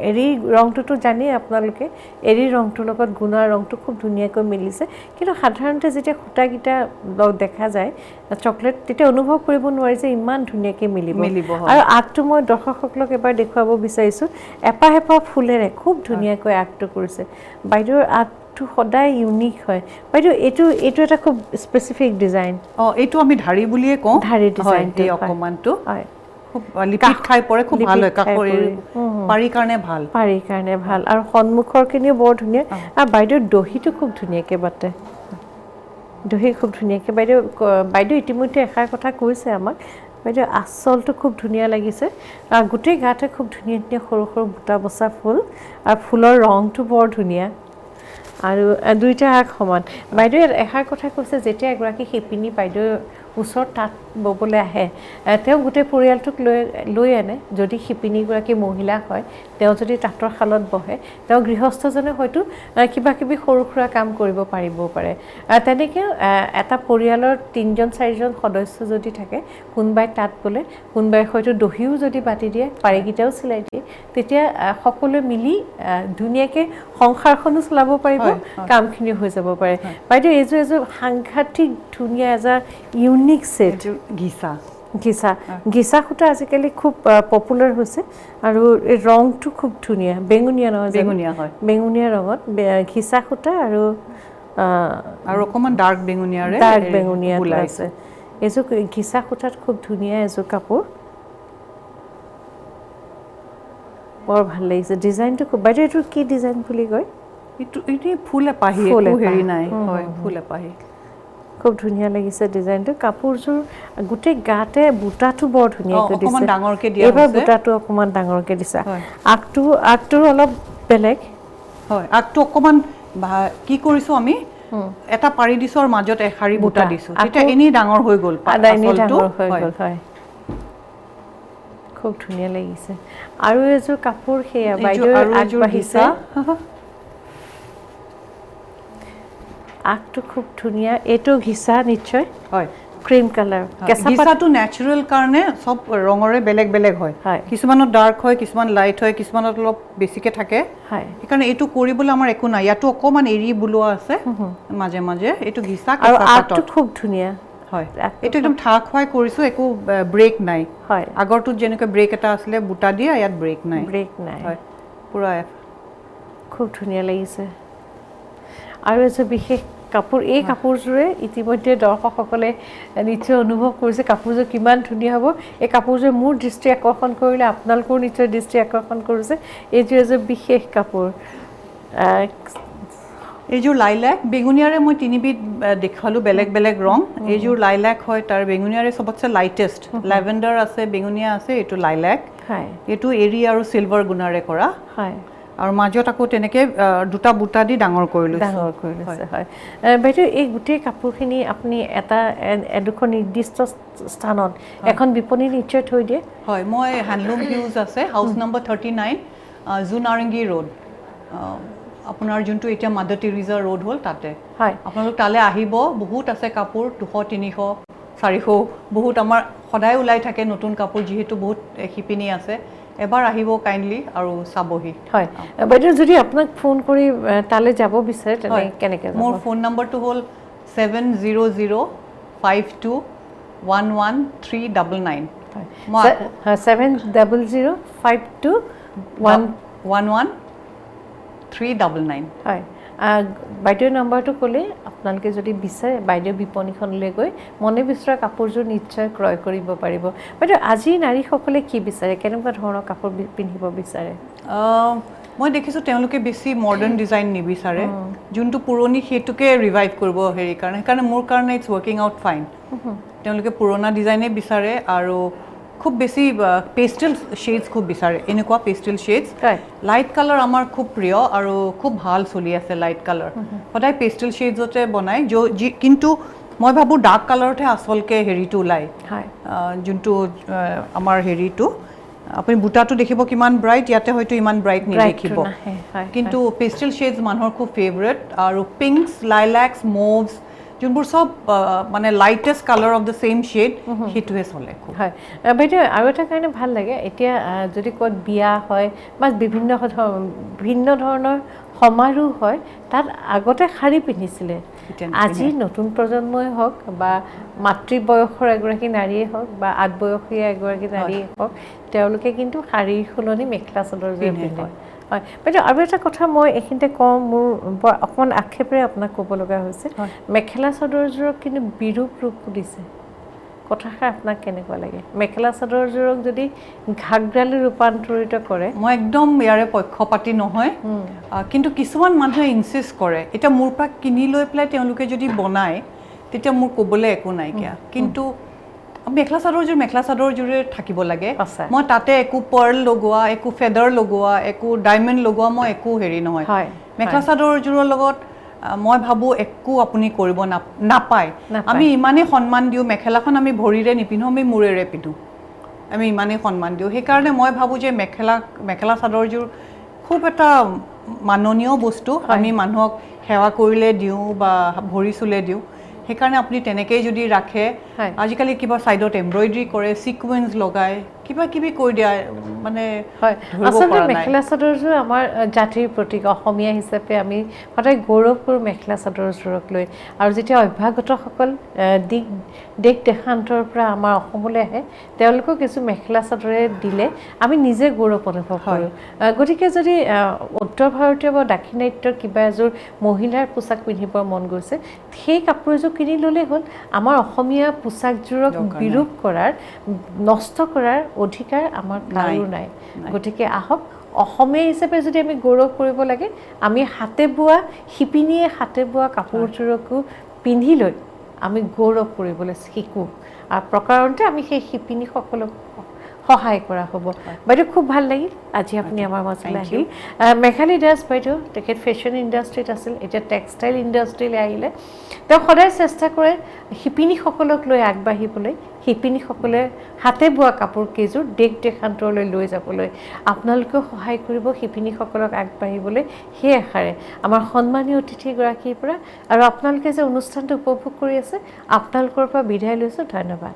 এৰি ৰংটোতো জানেই আপোনালোকে এৰি ৰংটোৰ লগত গুণাৰ ৰংটো খুব ধুনীয়াকৈ মিলিছে কিন্তু সাধাৰণতে যেতিয়া সূতাকেইটা দেখা যায় চকলেট তেতিয়া অনুভৱ কৰিব নোৱাৰি যে ইমান ধুনীয়াকৈ মিলিব আৰু আগটো মই দৰ্শকসকলক এবাৰ দেখুৱাব বিচাৰিছোঁ এপাহ এপাহ ফুলেৰে খুব ধুনীয়াকৈ আগটো কৰিছে বাইদেউৰ আগটো সদায় ইউনিক হয় বাইদেউ এইটো এটা খুব স্পেচিফিক ডিজাইন এইটো আমি ধাৰি বুলিয়ে কওঁ ধাৰি ডিজাইন অকণমানটো হয় লিপিত খাই পৰে খুব ভাল হয় কাপোৰ পাৰি কাৰণে ভাল আৰু সন্মুখৰখিনিও বৰ ধুনীয়া আৰু বাইদেউৰ দহিটো খুব ধুনীয়াকৈ বাটে দহি খুব ধুনীয়াকৈ বাইদেউ ইতিমধ্যে এষাৰ কথা কৈছে আমাক বাইদেউ আচলটো খুব ধুনীয়া লাগিছে গোটেই গাতে খুব ধুনীয়া ধুনীয়া সৰু সৰু বুটা বচা ফুল আৰু ফুলৰ ৰংটো বৰ ধুনীয়া আৰু দুইটা আগ সমান বাইদেউ এষাৰ কথা কৈছে যেতিয়া এগৰাকী শিপিনী বাইদেউ ওচৰত তাঁত ববলৈ আহে তেওঁ গোটেই পৰিয়ালটোক লৈ আনে যদি শিপিনীগৰাকী মহিলা হয় তেওঁ যদি তাঁতৰ শালত বহে তেওঁ গৃহস্থজনে হয়তো কিবা কিবি সৰু সুৰা কাম কৰিব পাৰিবও পাৰে তেনেকৈ এটা পৰিয়ালৰ 3জন 4জন সদস্য যদি থাকে কোনোবাই তাঁত বলে কোনোবাই হয়তো দহিও যদি বাতি দিয়ে পাৰিকেইটাও চিলাই দিয়ে তেতিয়া সকলোৱে মিলি ধুনীয়াকৈ সংসাৰখনো চলাব পাৰিব কামখিনি হৈ যাব পাৰে বাইদেউ এইযোৰ সাংঘাতিক ধুনীয়া এযোৰ ইউনিক সেট ঘিচা সূতা আজিকালি খুব পপুলাৰ হৈছে আৰু এই ৰংটো খুব ধুনীয়া বেঙুনীয়া নহয় বেঙুনীয়া ৰঙত ঘিচা সূতা আৰু অকণমান ডাৰ্ক বেঙুনীয়া আছে এইযোৰ ঘিচা সূতাত খুব ধুনীয়া এযোৰ কাপোৰ বৰ ভাল লাগিছে ডিজাইনটো খুব বাইদেউ এইটো কি ডিজাইন বুলি কয় এইটো ফুল এপাহি হেৰি নাই ফুল এপাহি খুব ধুনীয়া লাগিছে ডিজাইনটো কাপোৰযোৰ গোটেই গাতে বুটাটো বৰ ধুনীয়াকৈ দিছে অকণমান ডাঙৰকৈ দিয়া এইবাৰ বুটাটো অকণমান ডাঙৰকৈ দিছে আগটো অলপ বেলেগ হয় আগটো অকণমান কি কৰিছোঁ আমি এটা পাৰি দিছোঁ আৰু মাজত এশাৰী বুটা দিছোঁ তেতিয়া এনেই ডাঙৰ হৈ গ'ল হয় খুব ধুনীয়া লাগিছে আৰু এযোৰ কাপোৰ সেয়া বাইদেউ আগবাঢ়িছে আগটো খুব ধুনীয়া এইটো ঘিচা নিশ্চয় হয় ক্ৰীম কালাৰ ঘিচাটো নেচাৰেল কাৰণে চব ৰঙৰে বেলেগ বেলেগ হয় কিছুমানত ডাৰ্ক হয় কিছুমান লাইট হয় কিছুমানত অলপ বেছিকৈ থাকে সেইকাৰণে এইটো কৰিবলৈ আমাৰ একো নাই ইয়াতো অকণমান এৰি বোলোৱা আছে মাজে মাজে এইটো ঘিচা আৰু আগটো খুব ধুনীয়া হয় এইটো একদম ঠাক খুৱাই কৰিছোঁ একো ব্ৰেক নাই আগৰটোত যেনেকৈ ব্ৰেক এটা আছিলে বুটা দিয়া ইয়াত ব্ৰেক নাই হয় পূৰা খুব ধুনীয়া লাগিছে আৰু এযোৰ বিশেষ কাপোৰ এই কাপোৰযোৰে ইতিমধ্যে দৰ্শকসকলে নিশ্চয় অনুভৱ কৰিছে কাপোৰযোৰ কিমান ধুনীয়া হ'ব এই কাপোৰযোৰে মোৰ দৃষ্টি আকৰ্ষণ কৰিলে আপোনালোকৰ নিশ্চয় দৃষ্টি আকৰ্ষণ কৰিছে এইযোৰ এযোৰ বিশেষ কাপোৰ এইযোৰ লাইলাক বেঙুনীয়াৰে মই 3বিধ দেখালোঁ বেলেগ বেলেগ ৰং এইযোৰ লাইলাক হয় তাৰ বেঙুনীয়াৰে চবতছে লাইটেষ্ট লেভেণ্ডাৰ আছে বেঙুনীয়া আছে এইটো লাইলাক এইটো এৰি আৰু চিলভাৰ গুণাৰে কৰা আৰু মাজত আকৌ তেনেকৈ দুটা বুটা দি ডাঙৰ কৰি লৈছে হয় বাইদেউ এই গোটেই কাপোৰখিনি আপুনি এটা এডোখৰ নিৰ্দিষ্ট স্থানত এখন বিপণী নিশ্চয় থৈ দিয়ে হয় মই হেণ্ডলুম হিউজ আছে হাউচ নম্বৰ 39 জুনাৰংগী ৰোড আপোনাৰ যোনটো এতিয়া মাদাৰ টেৰিজা ৰোড হ'ল তাতে হয় আপোনালোক তালৈ আহিব বহুত আছে কাপোৰ 200 300 400 বহুত আমাৰ সদায় ওলাই থাকে নতুন কাপোৰ যিহেতু বহুত শিপিনী আছে এবাৰ আহিব কাইণ্ডলি আৰু চাবহি হয় বাইদেউ যদি আপোনাক ফোন কৰি তালৈ যাব বিচাৰে তেনে কেনেকৈ যাব মোৰ ফোন নম্বৰটো হ'ল 7005211399 হয় 7005211399 হয় বাইদেউৰ নম্বৰটো ক'লে আপোনালোকে যদি বিচাৰে বাইদেউ বিপণীখনলৈ গৈ মনে বিচৰা কাপোৰযোৰ নিশ্চয় ক্ৰয় কৰিব পাৰিব বাইদেউ আজি নাৰীসকলে কি বিচাৰে কেনেকুৱা ধৰণৰ কাপোৰ পিন্ধিব বিচাৰে মই দেখিছোঁ তেওঁলোকে বেছি মডাৰ্ণ ডিজাইন নিবিচাৰে যোনটো পুৰণি সেইটোকে ৰিভাইভ কৰিব সেইকাৰণে মোৰ কাৰণে ইটছ ৱৰ্কিং আউট ফাইন তেওঁলোকে পুৰণা ডিজাইনে বিচাৰে আৰু খুব বেছি পেষ্টেল শ্বেডছ খুব বিচাৰে এনেকুৱা পেষ্টেল শ্বেডছ লাইট কালাৰ আমাৰ খুব প্ৰিয় আৰু খুব ভাল চলি আছে লাইট কালাৰ সদায় পেষ্টেল শ্বেডছতে বনায় কিন্তু মই ভাবোঁ ডাৰ্ক কালাৰতহে আচলকৈ হেৰিটো ওলায় যোনটো আমাৰ হেৰিটো আপুনি বুটাটো দেখিব কিমান ব্ৰাইট ইয়াতে হয়তো ইমান ব্ৰাইট নেদেখিব কিন্তু পেষ্টেল শ্বেডছ মানুহৰ খুব ফেভৰেট আৰু পিংকছ লাইলেক্স মুভছ যোনবোৰ সব মানে lightest colour of the same shade সেইটোৱে চলে হয় বাইদেউ আৰু এটা কাৰণে ভাল লাগে এতিয়া যদি ক'ত বিয়া হয় বা ভিন্ন ধৰণৰ সমাৰোহ হয় তাত আগতে শাৰী পিন্ধিছিলে আজি নতুন প্ৰজন্মই হওক বা মাতৃ বয়সৰ এগৰাকী নাৰীয়ে হওক বা আদবয়সীয়া এগৰাকী নাৰীয়ে হওক তেওঁলোকে কিন্তু শাৰীৰ সলনি মেখেলা চাদৰযোৰ পিন্ধে হয় বাইদেউ আৰু এটা কথা মই এইখিনিতে কওঁ মোৰ বৰ অকণমান আক্ষেপেৰে আপোনাক ক'ব লগা হৈছে মেখেলা চাদৰযোৰক কিন্তু বিৰূপ ৰূপ দিছে কথাষাৰ আপোনাক কেনেকুৱা লাগে মেখেলা চাদৰযোৰক যদি ঘাগ্ৰালৈ ৰূপান্তৰিত কৰে মই একদম ইয়াৰে পক্ষপাতি নহয় কিন্তু কিছুমান মানুহে ইনচিষ্ট কৰে এতিয়া মোৰ পৰা কিনি লৈ পেলাই তেওঁলোকে যদি বনায় তেতিয়া মোৰ ক'বলৈ একো নাইকিয়া কিন্তু মেখেলা চাদৰযোৰে থাকিব লাগে মই তাতে একো পাৰ্ল লগোৱা একো ফেডাৰ লগোৱা একো ডায়মণ্ড লগোৱা মই একো হেৰি নহয় মেখেলা চাদৰযোৰৰ লগত মই ভাবোঁ একো আপুনি কৰিব নাপায় আমি ইমানেই সন্মান দিওঁ মেখেলাখন আমি ভৰিৰে নিপিন্ধোঁ আমি মূৰেৰে পিন্ধোঁ আমি ইমানেই সন্মান দিওঁ সেইকাৰণে মই ভাবোঁ যে মেখেলা চাদৰযোৰ খুব এটা মাননীয় বস্তু আমি মানুহক সেৱা কৰিলে দিওঁ বা ভৰি চুলে দিওঁ সেইকাৰণে আপুনি তেনেকেই যদি ৰাখে আজিকালি কিবা ছাইডত এমব্ৰইডাৰী কৰে ছিকুৱেন্স লগায় কিবা কিবি কৈ দিয়া মানে আচলতে মেখেলা চাদৰযোৰ আমাৰ জাতিৰ প্ৰতীক অসমীয়া হিচাপে আমি সদায় গৌৰৱ কৰোঁ মেখেলা চাদৰযোৰক লৈ আৰু যেতিয়া অভ্যাগতসকল দেশ দেশান্তৰ পৰা আমাৰ অসমলৈ আহে তেওঁলোকক কিছু মেখেলা চাদৰে দিলে আমি নিজে গৌৰৱ অনুভৱ কৰোঁ গতিকে যদি উত্তৰ ভাৰতীয় বা দাক্ষিণাত্যৰ কিবা এযোৰ মহিলাৰ পোচাক পিন্ধিবৰ মন গৈছে সেই কাপোৰ এযোৰ কিনি ল'লেই হ'ল আমাৰ অসমীয়া পোচাকযোৰক বিৰূপ কৰাৰ নষ্ট কৰাৰ অধিকাৰ আমাৰ কাৰো নাই গতিকে আহক অসমীয়া হিচাপে যদি আমি গৌৰৱ কৰিব লাগে আমি হাতে বোৱা শিপিনীয়ে হাতে বোৱা কাপোৰযোৰকো পিন্ধি লৈ আমি গৌৰৱ কৰিবলৈ শিকোঁ আৰু প্ৰকাৰণতে আমি সেই শিপিনীসকলক সহায় কৰা হ'ব বাইদেউ খুব ভাল লাগিল আজি আপুনি আমাৰ মাজলৈ আহিল মেঘালী দাস বাইদেউ তেখেত ফেশ্বন ইণ্ডাষ্ট্ৰীত আছিল এতিয়া টেক্সটাইল ইণ্ডাষ্ট্ৰীলৈ আহিলে তেওঁ সদায় চেষ্টা কৰে শিপিনীসকলক লৈ আগবাঢ়িবলৈ শিপিনীসকলে হাতে বোৱা কাপোৰ কেইযোৰ দেশ দেশান্তৰলৈ লৈ যাবলৈ আপোনালোকেও সহায় কৰিব শিপিনীসকলক আগবাঢ়িবলৈ সেই আশাৰে আমাৰ সন্মানীয় অতিথিগৰাকীৰ পৰা আৰু আপোনালোকে যে অনুষ্ঠানটো উপভোগ কৰি আছে আপোনালোকৰ পৰা বিদায় লৈছোঁ ধন্যবাদ